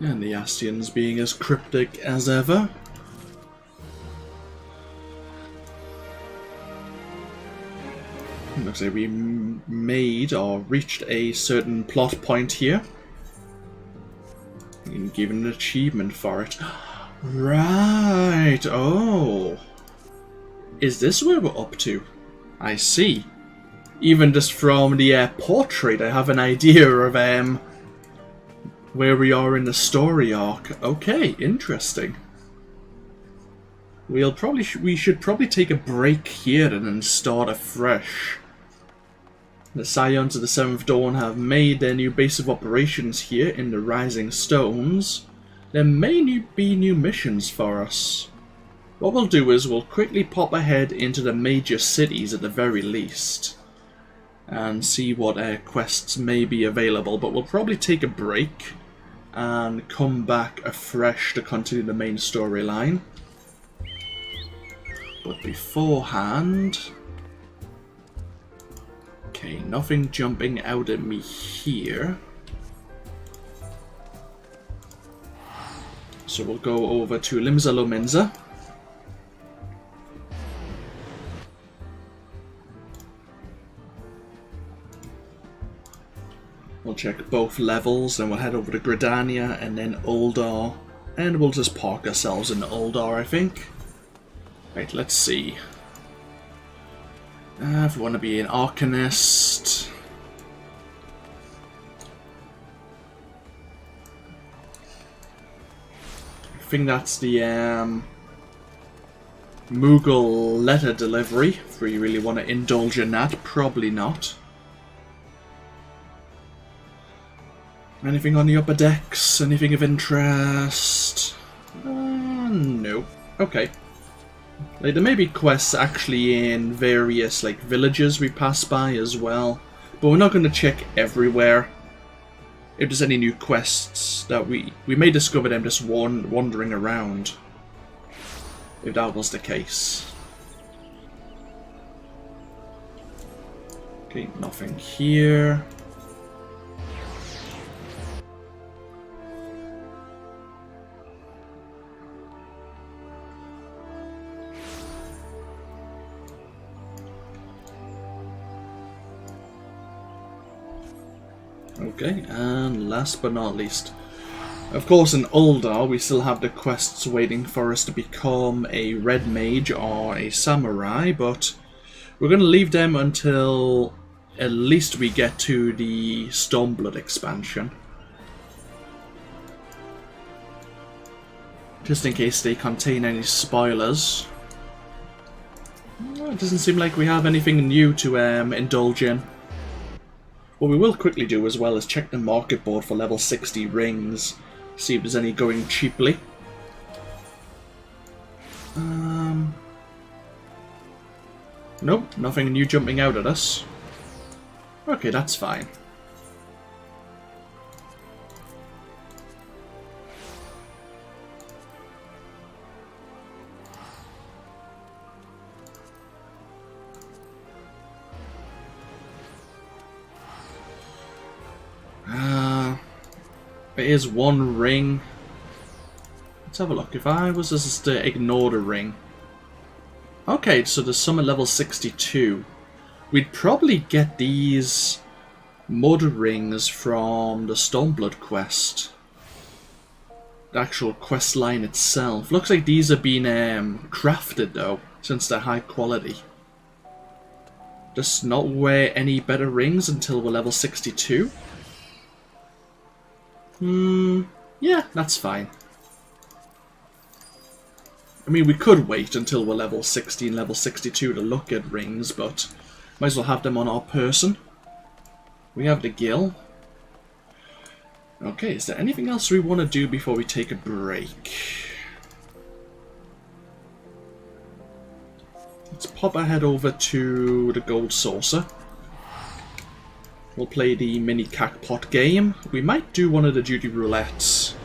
And the Ascians being as cryptic as ever. Looks like we made or reached a certain plot point here. And given an achievement for it. Right, oh. Is this where we're up to? I see. Even just from the portrait, I have an idea of where we are in the story arc. Okay, interesting. We should probably take a break here and then start afresh. The Scions of the Seventh Dawn have made their new base of operations here in the Rising Stones. There may be new missions for us. What we'll do is we'll quickly pop ahead into the major cities at the very least and see what quests may be available, but we'll probably take a break and come back afresh to continue the main storyline. But beforehand... Okay, nothing jumping out at me here. So we'll go over to Limsa Lominsa. We'll check both levels, then we'll head over to Gridania and then Uldar. And we'll just park ourselves in Uldar, I think. Right, let's see. If we want to be an Arcanist... I think that's the Moogle letter delivery, if we really want to indulge in that. Probably not. Anything on the upper decks? Anything of interest? No. Okay. Like, there may be quests actually in various like villages we pass by as well, but we're not going to check everywhere. If there's any new quests that we may discover them just wandering around. If that was the case. Okay, nothing here. Okay, and last but not least, of course in Uldar we still have the quests waiting for us to become a red mage or a samurai, but we're going to leave them until at least we get to the Stormblood expansion. Just in case they contain any spoilers. It doesn't seem like we have anything new to indulge in. What we will quickly do as well is check the market board for level 60 rings. See if there's any going cheaply. Nope, nothing new jumping out at us. Okay, that's fine. There is one ring. Let's have a look. If I was just to ignore the ring. Okay, so there's some at level 62. We'd probably get these mud rings from the Stormblood quest. The actual quest line itself. Looks like these have been crafted though, since they're high quality. Just not wear any better rings until we're level 62. Yeah, that's fine. I mean, we could wait until we're level 60 and level 62 to look at rings, but might as well have them on our person. We have the gill. Okay, is there anything else we want to do before we take a break? Let's pop our head over to the Gold Saucer. We'll play the mini Cackpot game. We might do one of the duty roulettes.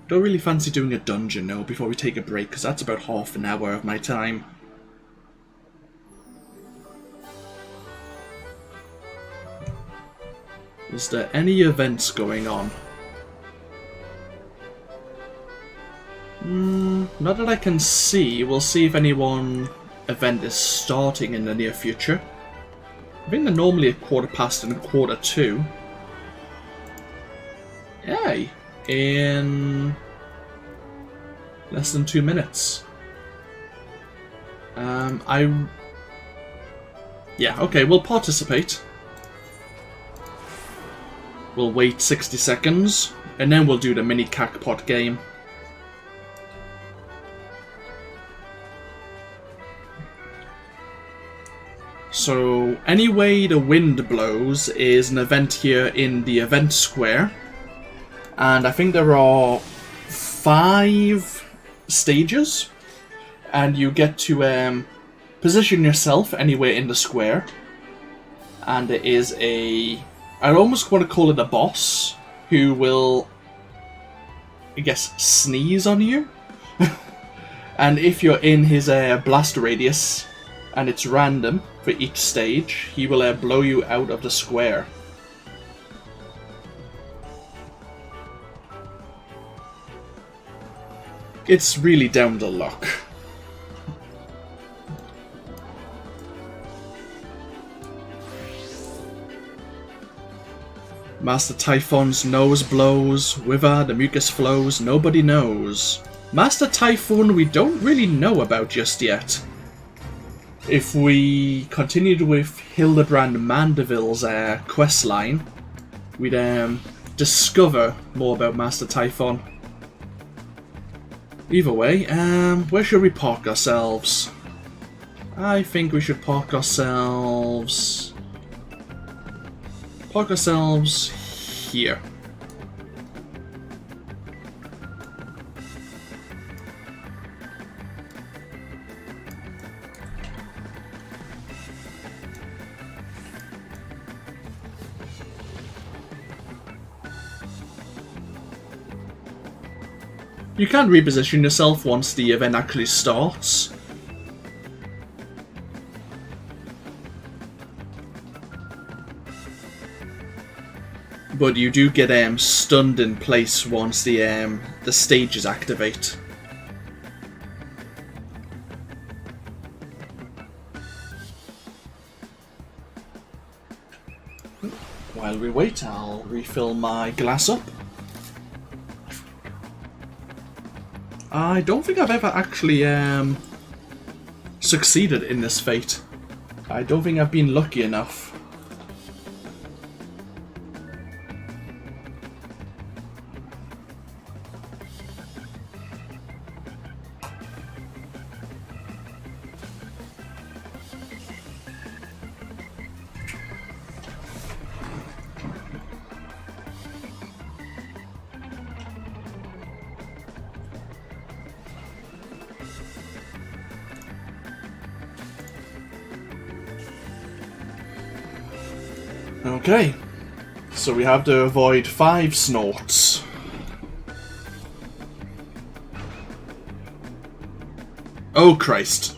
Don't really fancy doing a dungeon though before we take a break, because that's about half an hour of my time. Is there any events going on? Not that I can see. We'll see if anyone event is starting in the near future. I think they're normally at 1/4 and 1/4. Yay! In less than 2 minutes. Yeah, okay, we'll participate. We'll wait 60 seconds, and then we'll do the mini Cackpot game. So, any way the wind blows is an event here in the event square. And I think there are 5 stages. And you get to position yourself anywhere in the square. And there is I almost want to call it a boss, who will, I guess, sneeze on you. And if you're in his blast radius, and it's random for each stage, he will blow you out of the square. It's really down to luck. Master Typhon's nose blows, whither the mucus flows, nobody knows. Master Typhon we don't really know about just yet. If we continued with Hildebrand Mandeville's quest line, we'd discover more about Master Typhon. Either way, where should we park ourselves? I think we should park ourselves... here. You can reposition yourself once the event actually starts. But you do get stunned in place once the stages activate. While we wait, I'll refill my glass up. I don't think I've ever actually succeeded in this fate. I don't think I've been lucky enough. Okay, so we have to avoid 5 snorts. Oh Christ.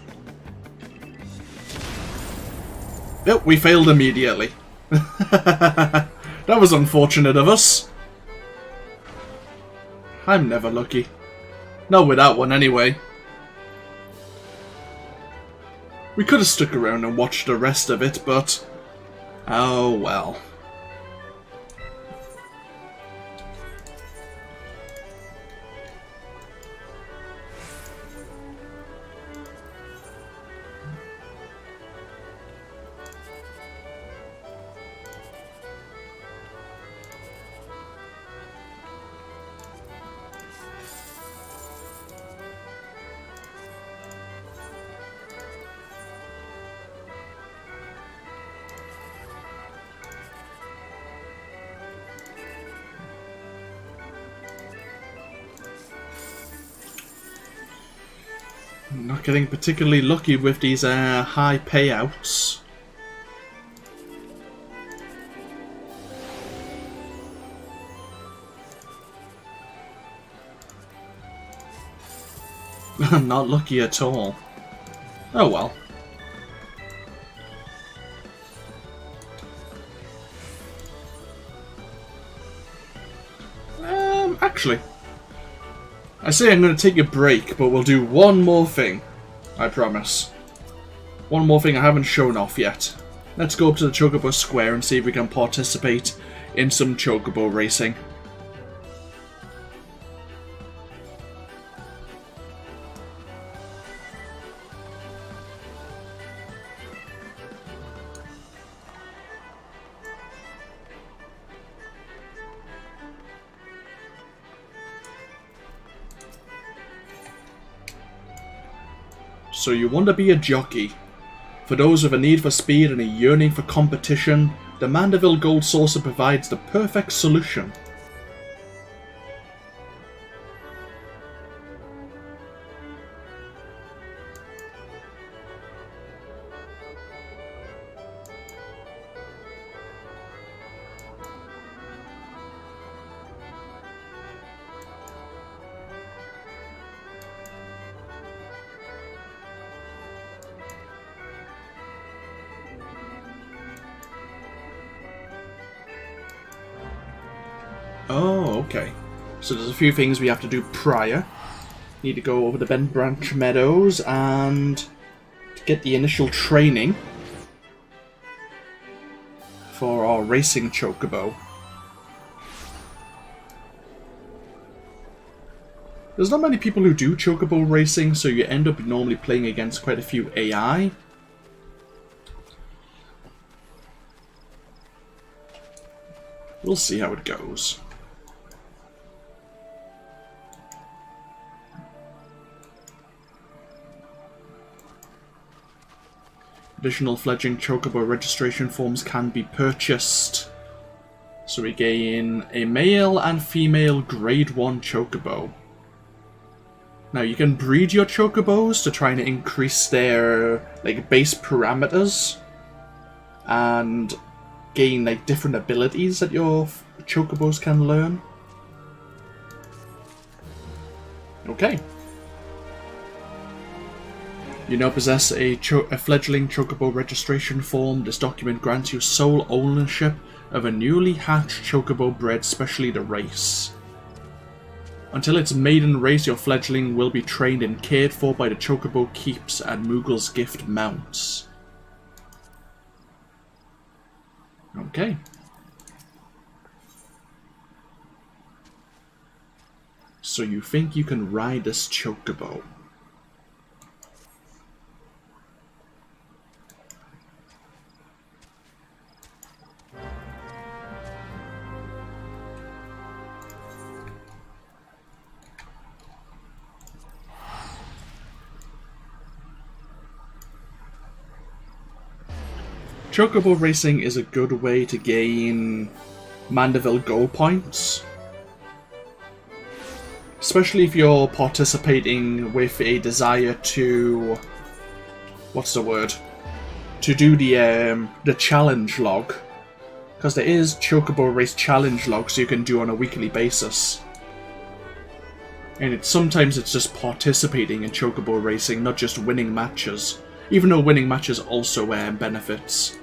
Yep, we failed immediately. That was unfortunate of us. I'm never lucky. Not with that one anyway. We could have stuck around and watched the rest of it, but... oh well. Not getting particularly lucky with these high payouts. Not lucky at all. Oh well. Actually, I say I'm going to take a break, but we'll do one more thing. I promise. One more thing I haven't shown off yet. Let's go up to the Chocobo Square and see if we can participate in some Chocobo racing. So you want to be a jockey. For those with a need for speed and a yearning for competition, the Mandeville Gold Saucer provides the perfect solution. Oh, okay. So there's a few things we have to do prior. Need to go over the Bent Branch Meadows and to get the initial training for our racing Chocobo. There's not many people who do Chocobo racing, so you end up normally playing against quite a few AI. We'll see how it goes. Additional fledgling chocobo registration forms can be purchased. So we gain a male and female grade 1 chocobo. Now you can breed your chocobos to try and increase their like base parameters and gain like different abilities that your chocobos can learn. Okay. You now possess a fledgling chocobo registration form. This document grants you sole ownership of a newly hatched chocobo bred specially to race. Until its maiden race, your fledgling will be trained and cared for by the chocobo keeps and Moogle's gift mounts. Okay. So you think you can ride this chocobo? Chocobo racing is a good way to gain Mandeville goal points. Especially if you're participating with a desire to... what's the word? To do the challenge log. Because there is Chocobo Race challenge logs you can do on a weekly basis. And sometimes it's just participating in Chocobo racing, not just winning matches. Even though winning matches also benefits.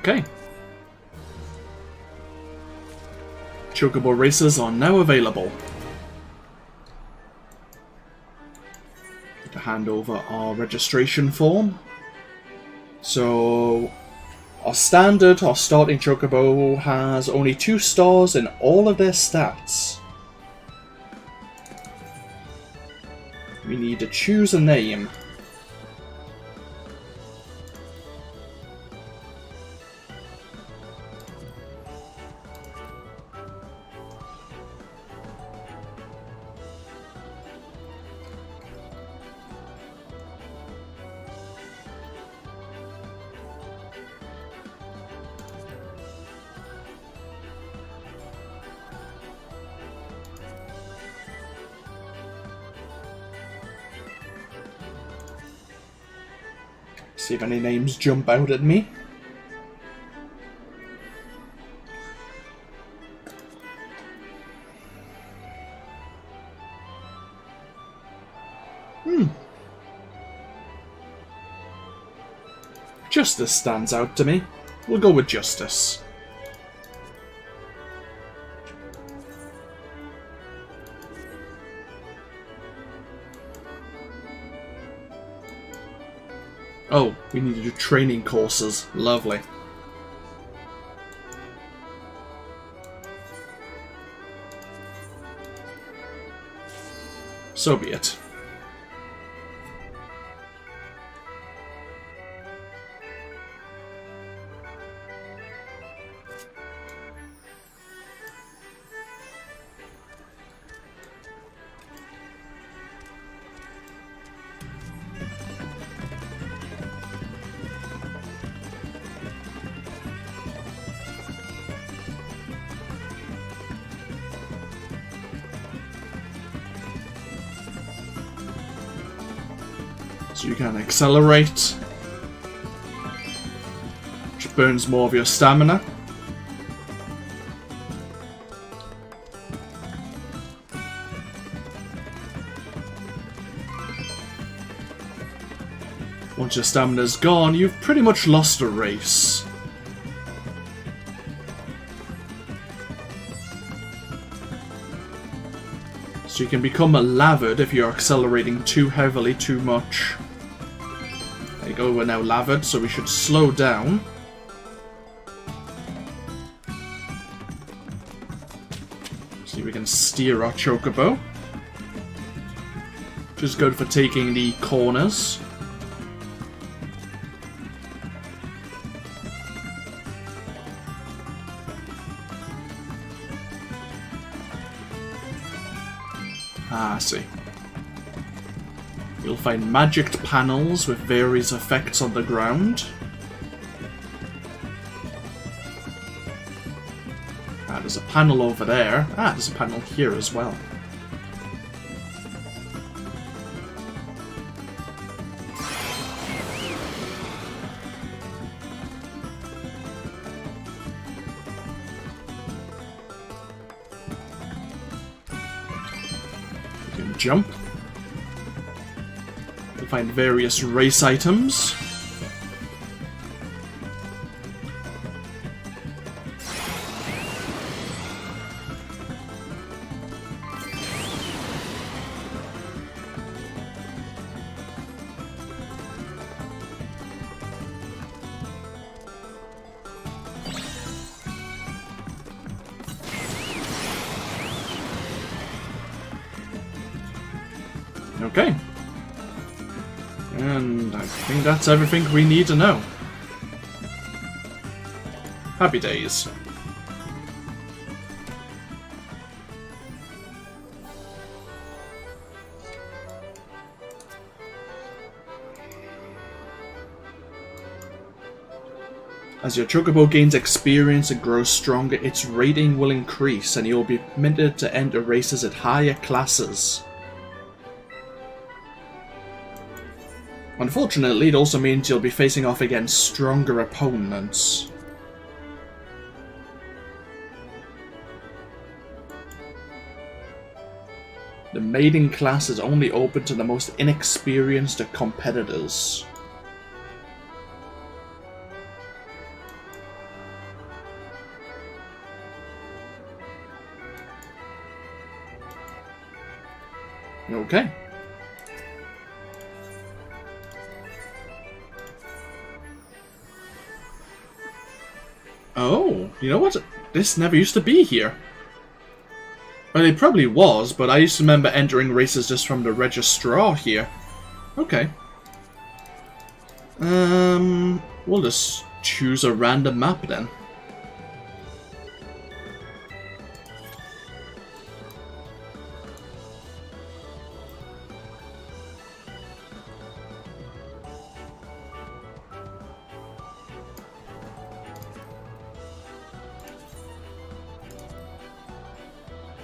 Okay. Chocobo races are now available. To hand over our registration form. So, our starting Chocobo has only 2 stars in all of their stats. We need to choose a name. See if any names jump out at me. Justice stands out to me. We'll go with Justice. Oh, we need to do training courses. Lovely. So be it. So you can accelerate, which burns more of your stamina. Once your stamina's gone, you've pretty much lost a race. So you can become a lavered if you're accelerating too heavily, too much. There you go, we're now lavered, so we should slow down. See if we can steer our Chocobo. which is good for taking the corners. Ah, I see. You'll find magicked panels with various effects on the ground. Ah, there's a panel over there. Ah, there's a panel here as well. You can jump. You'll find various race items. Okay. And I think that's everything we need to know. Happy days. As your chocobo gains experience and grows stronger, its rating will increase and you'll be permitted to enter races at higher classes. Unfortunately, it also means you'll be facing off against stronger opponents. The maiden class is only open to the most inexperienced of competitors. Okay. Oh, you know what? This never used to be here. Well, it probably was, but I used to remember entering races just from the registrar here. Okay. We'll just choose a random map then.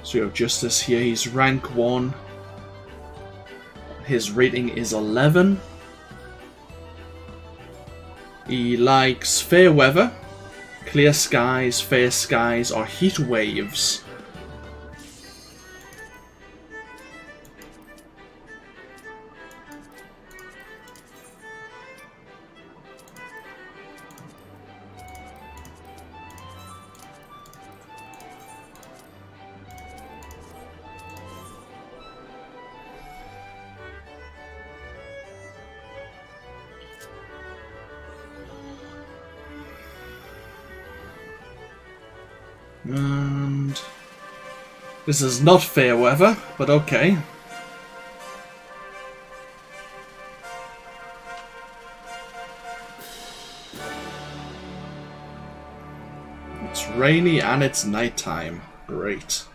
So you have Justice here, he's rank 1. His rating is 11. He likes fair weather, clear skies, fair skies, or heat waves. And this is not fair weather, but okay. It's rainy and it's nighttime. Great.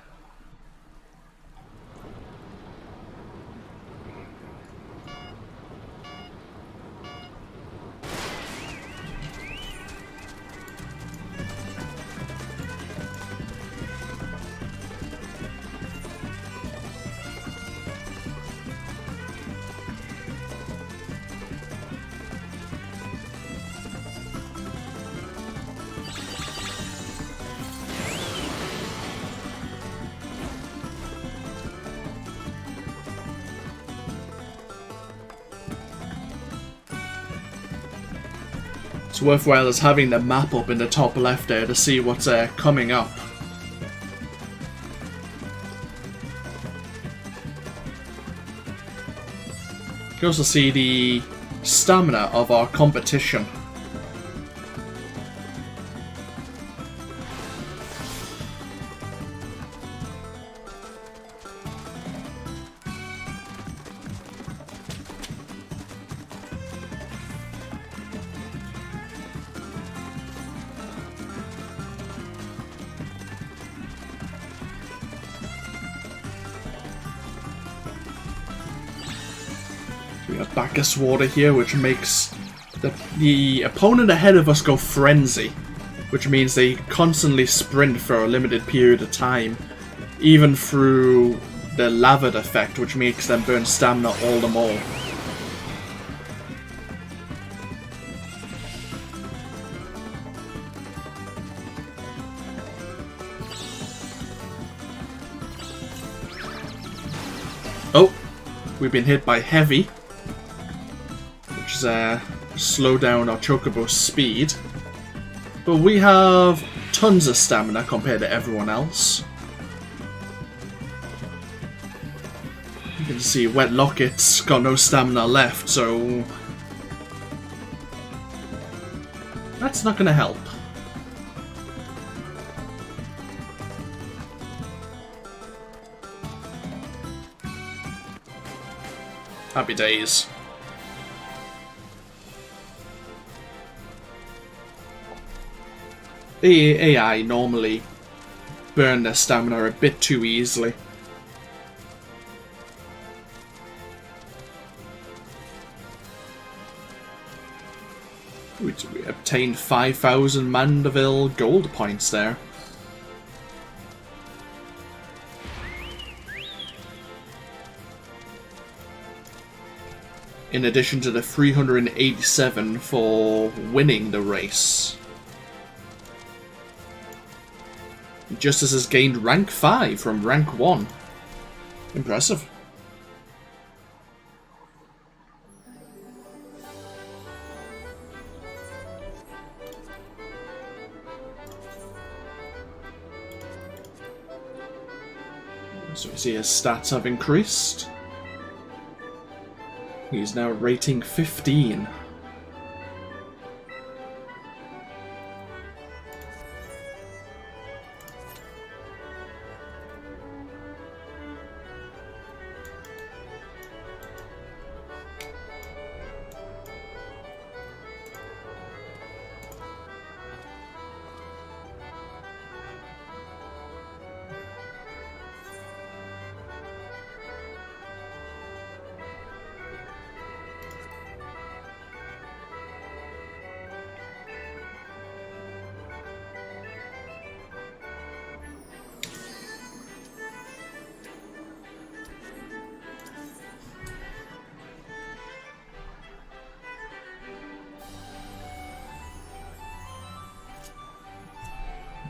It's worthwhile as having the map up in the top left there to see what's coming up. You can also see the stamina of our competition. We have Bacchus Water here, which makes the opponent ahead of us go frenzy, which means they constantly sprint for a limited period of time, even through the Lavid effect, which makes them burn stamina all the more. Oh, we've been hit by Heavy, which is slow down our Chocobo's speed. But we have tons of stamina compared to everyone else. You can see Wet Locket's got no stamina left, so that's not going to help. Happy days. The AI normally burn their stamina a bit too easily. We obtained 5,000 Mandeville gold points there. In addition to the 387 for winning the race. Justice has gained rank 5 from rank 1. Impressive. So we see his stats have increased. He's now rating 15.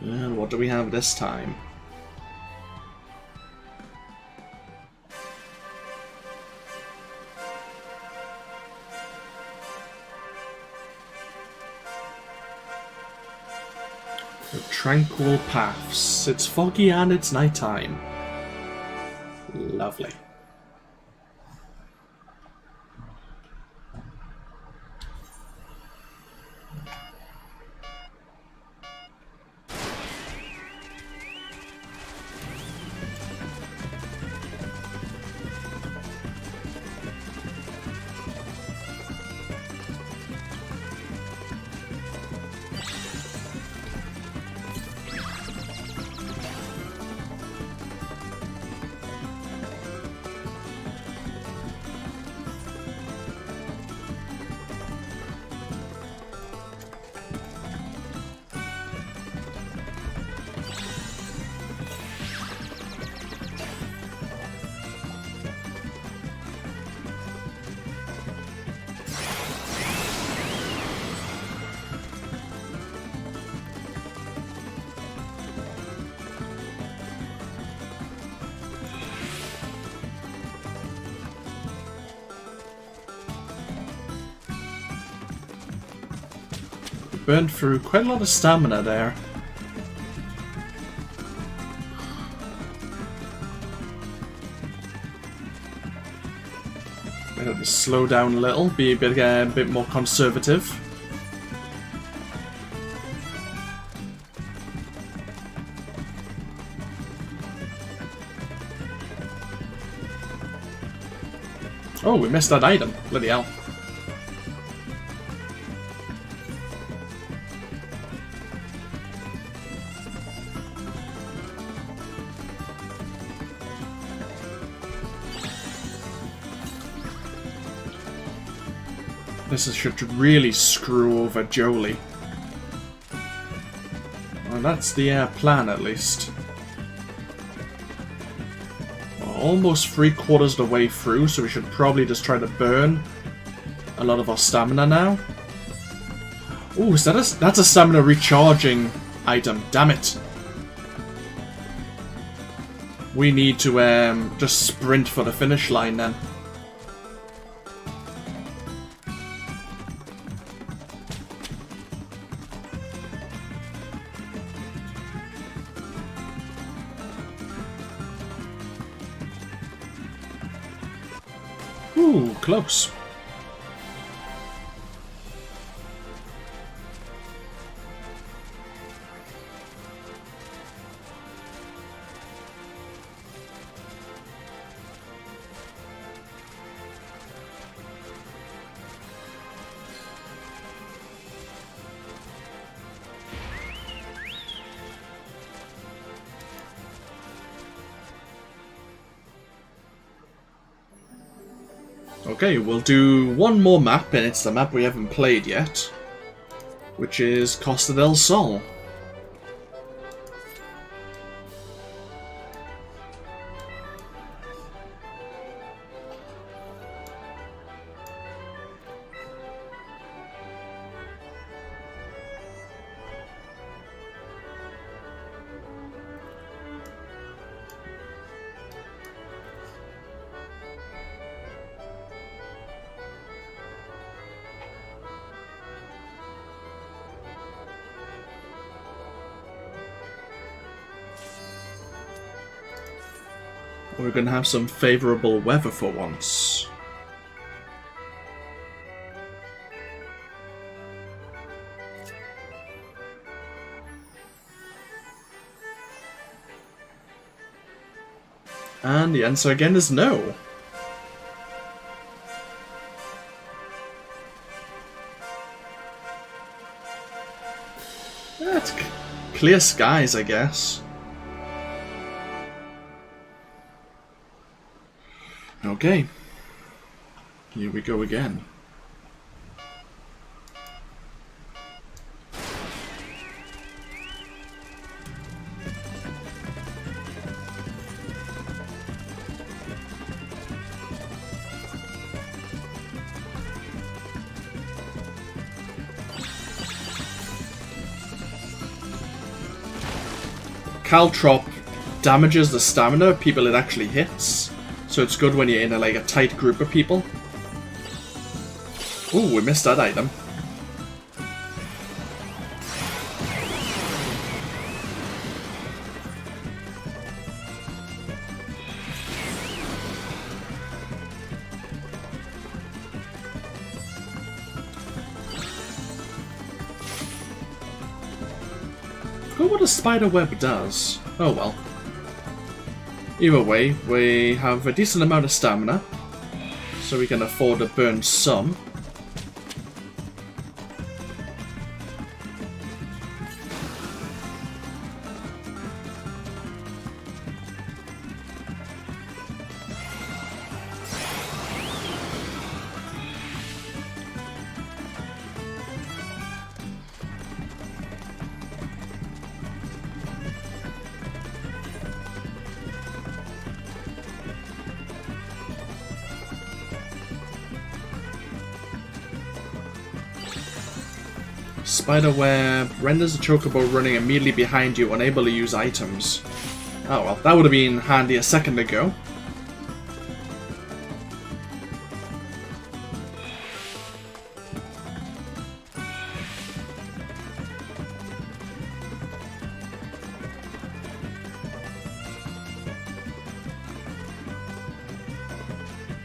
And what do we have this time? The Tranquil Paths. It's foggy and it's nighttime. Lovely. Burned through quite a lot of stamina there. We have to slow down a little, be a bit more conservative. Oh, we missed that item. Bloody hell. This should really screw over Jolie. Well, that's the plan, at least. We're almost 3/4 of the way through, so we should probably just try to burn a lot of our stamina now. Ooh, that's a stamina recharging item. Damn it. We need to just sprint for the finish line then. Ooh, close. Okay, we'll do one more map, and it's the map we haven't played yet, which is Costa del Sol. We're going to have some favourable weather for once. And the answer again is no. That's clear skies, I guess. Okay, here we go again. Caltrop damages the stamina of people it actually hits. So it's good when you're in a tight group of people. Ooh, we missed that item. Look what a spider web does. Oh well. Either way, we have a decent amount of stamina, so we can afford to burn some. Spiderweb renders a chocobo running immediately behind you unable to use items. Oh well, that would have been handy a second ago.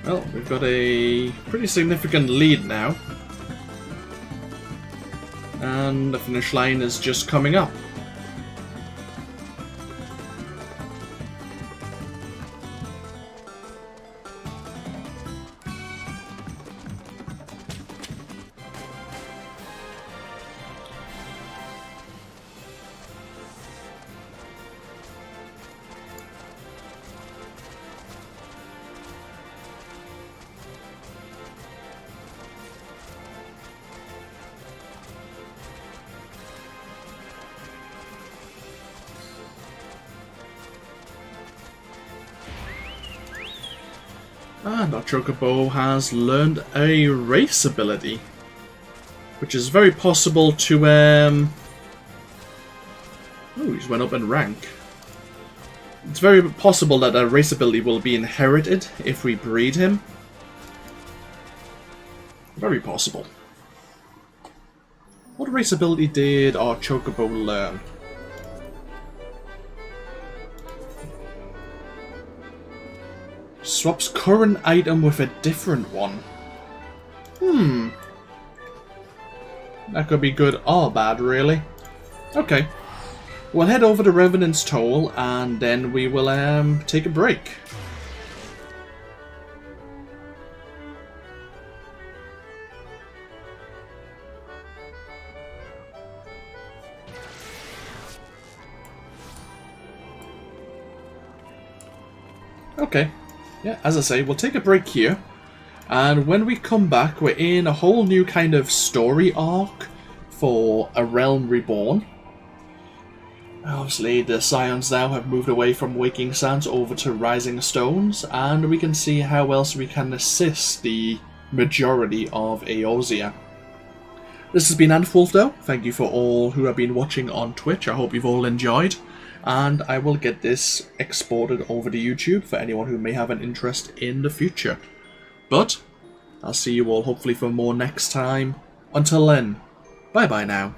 Well, we've got a pretty significant lead now. And the finish line is just coming up. And our Chocobo has learned a race ability, which is very possible to, oh, he's went up in rank. It's very possible that a race ability will be inherited if we breed him. Very possible. What race ability did our Chocobo learn? Swaps current item with a different one. That could be good or bad, really. Okay. We'll head over to Revenant's Toll, and then we will take a break. Okay. Yeah, as I say, we'll take a break here. And when we come back, we're in a whole new kind of story arc for A Realm Reborn. Obviously, the Scions now have moved away from Waking Sands over to Rising Stones, and we can see how else we can assist the majority of Eorzea. This has been AnthWolf, though. Thank you for all who have been watching on Twitch. I hope you've all enjoyed. And I will get this exported over to YouTube for anyone who may have an interest in the future. But I'll see you all hopefully for more next time. Until then, bye bye now.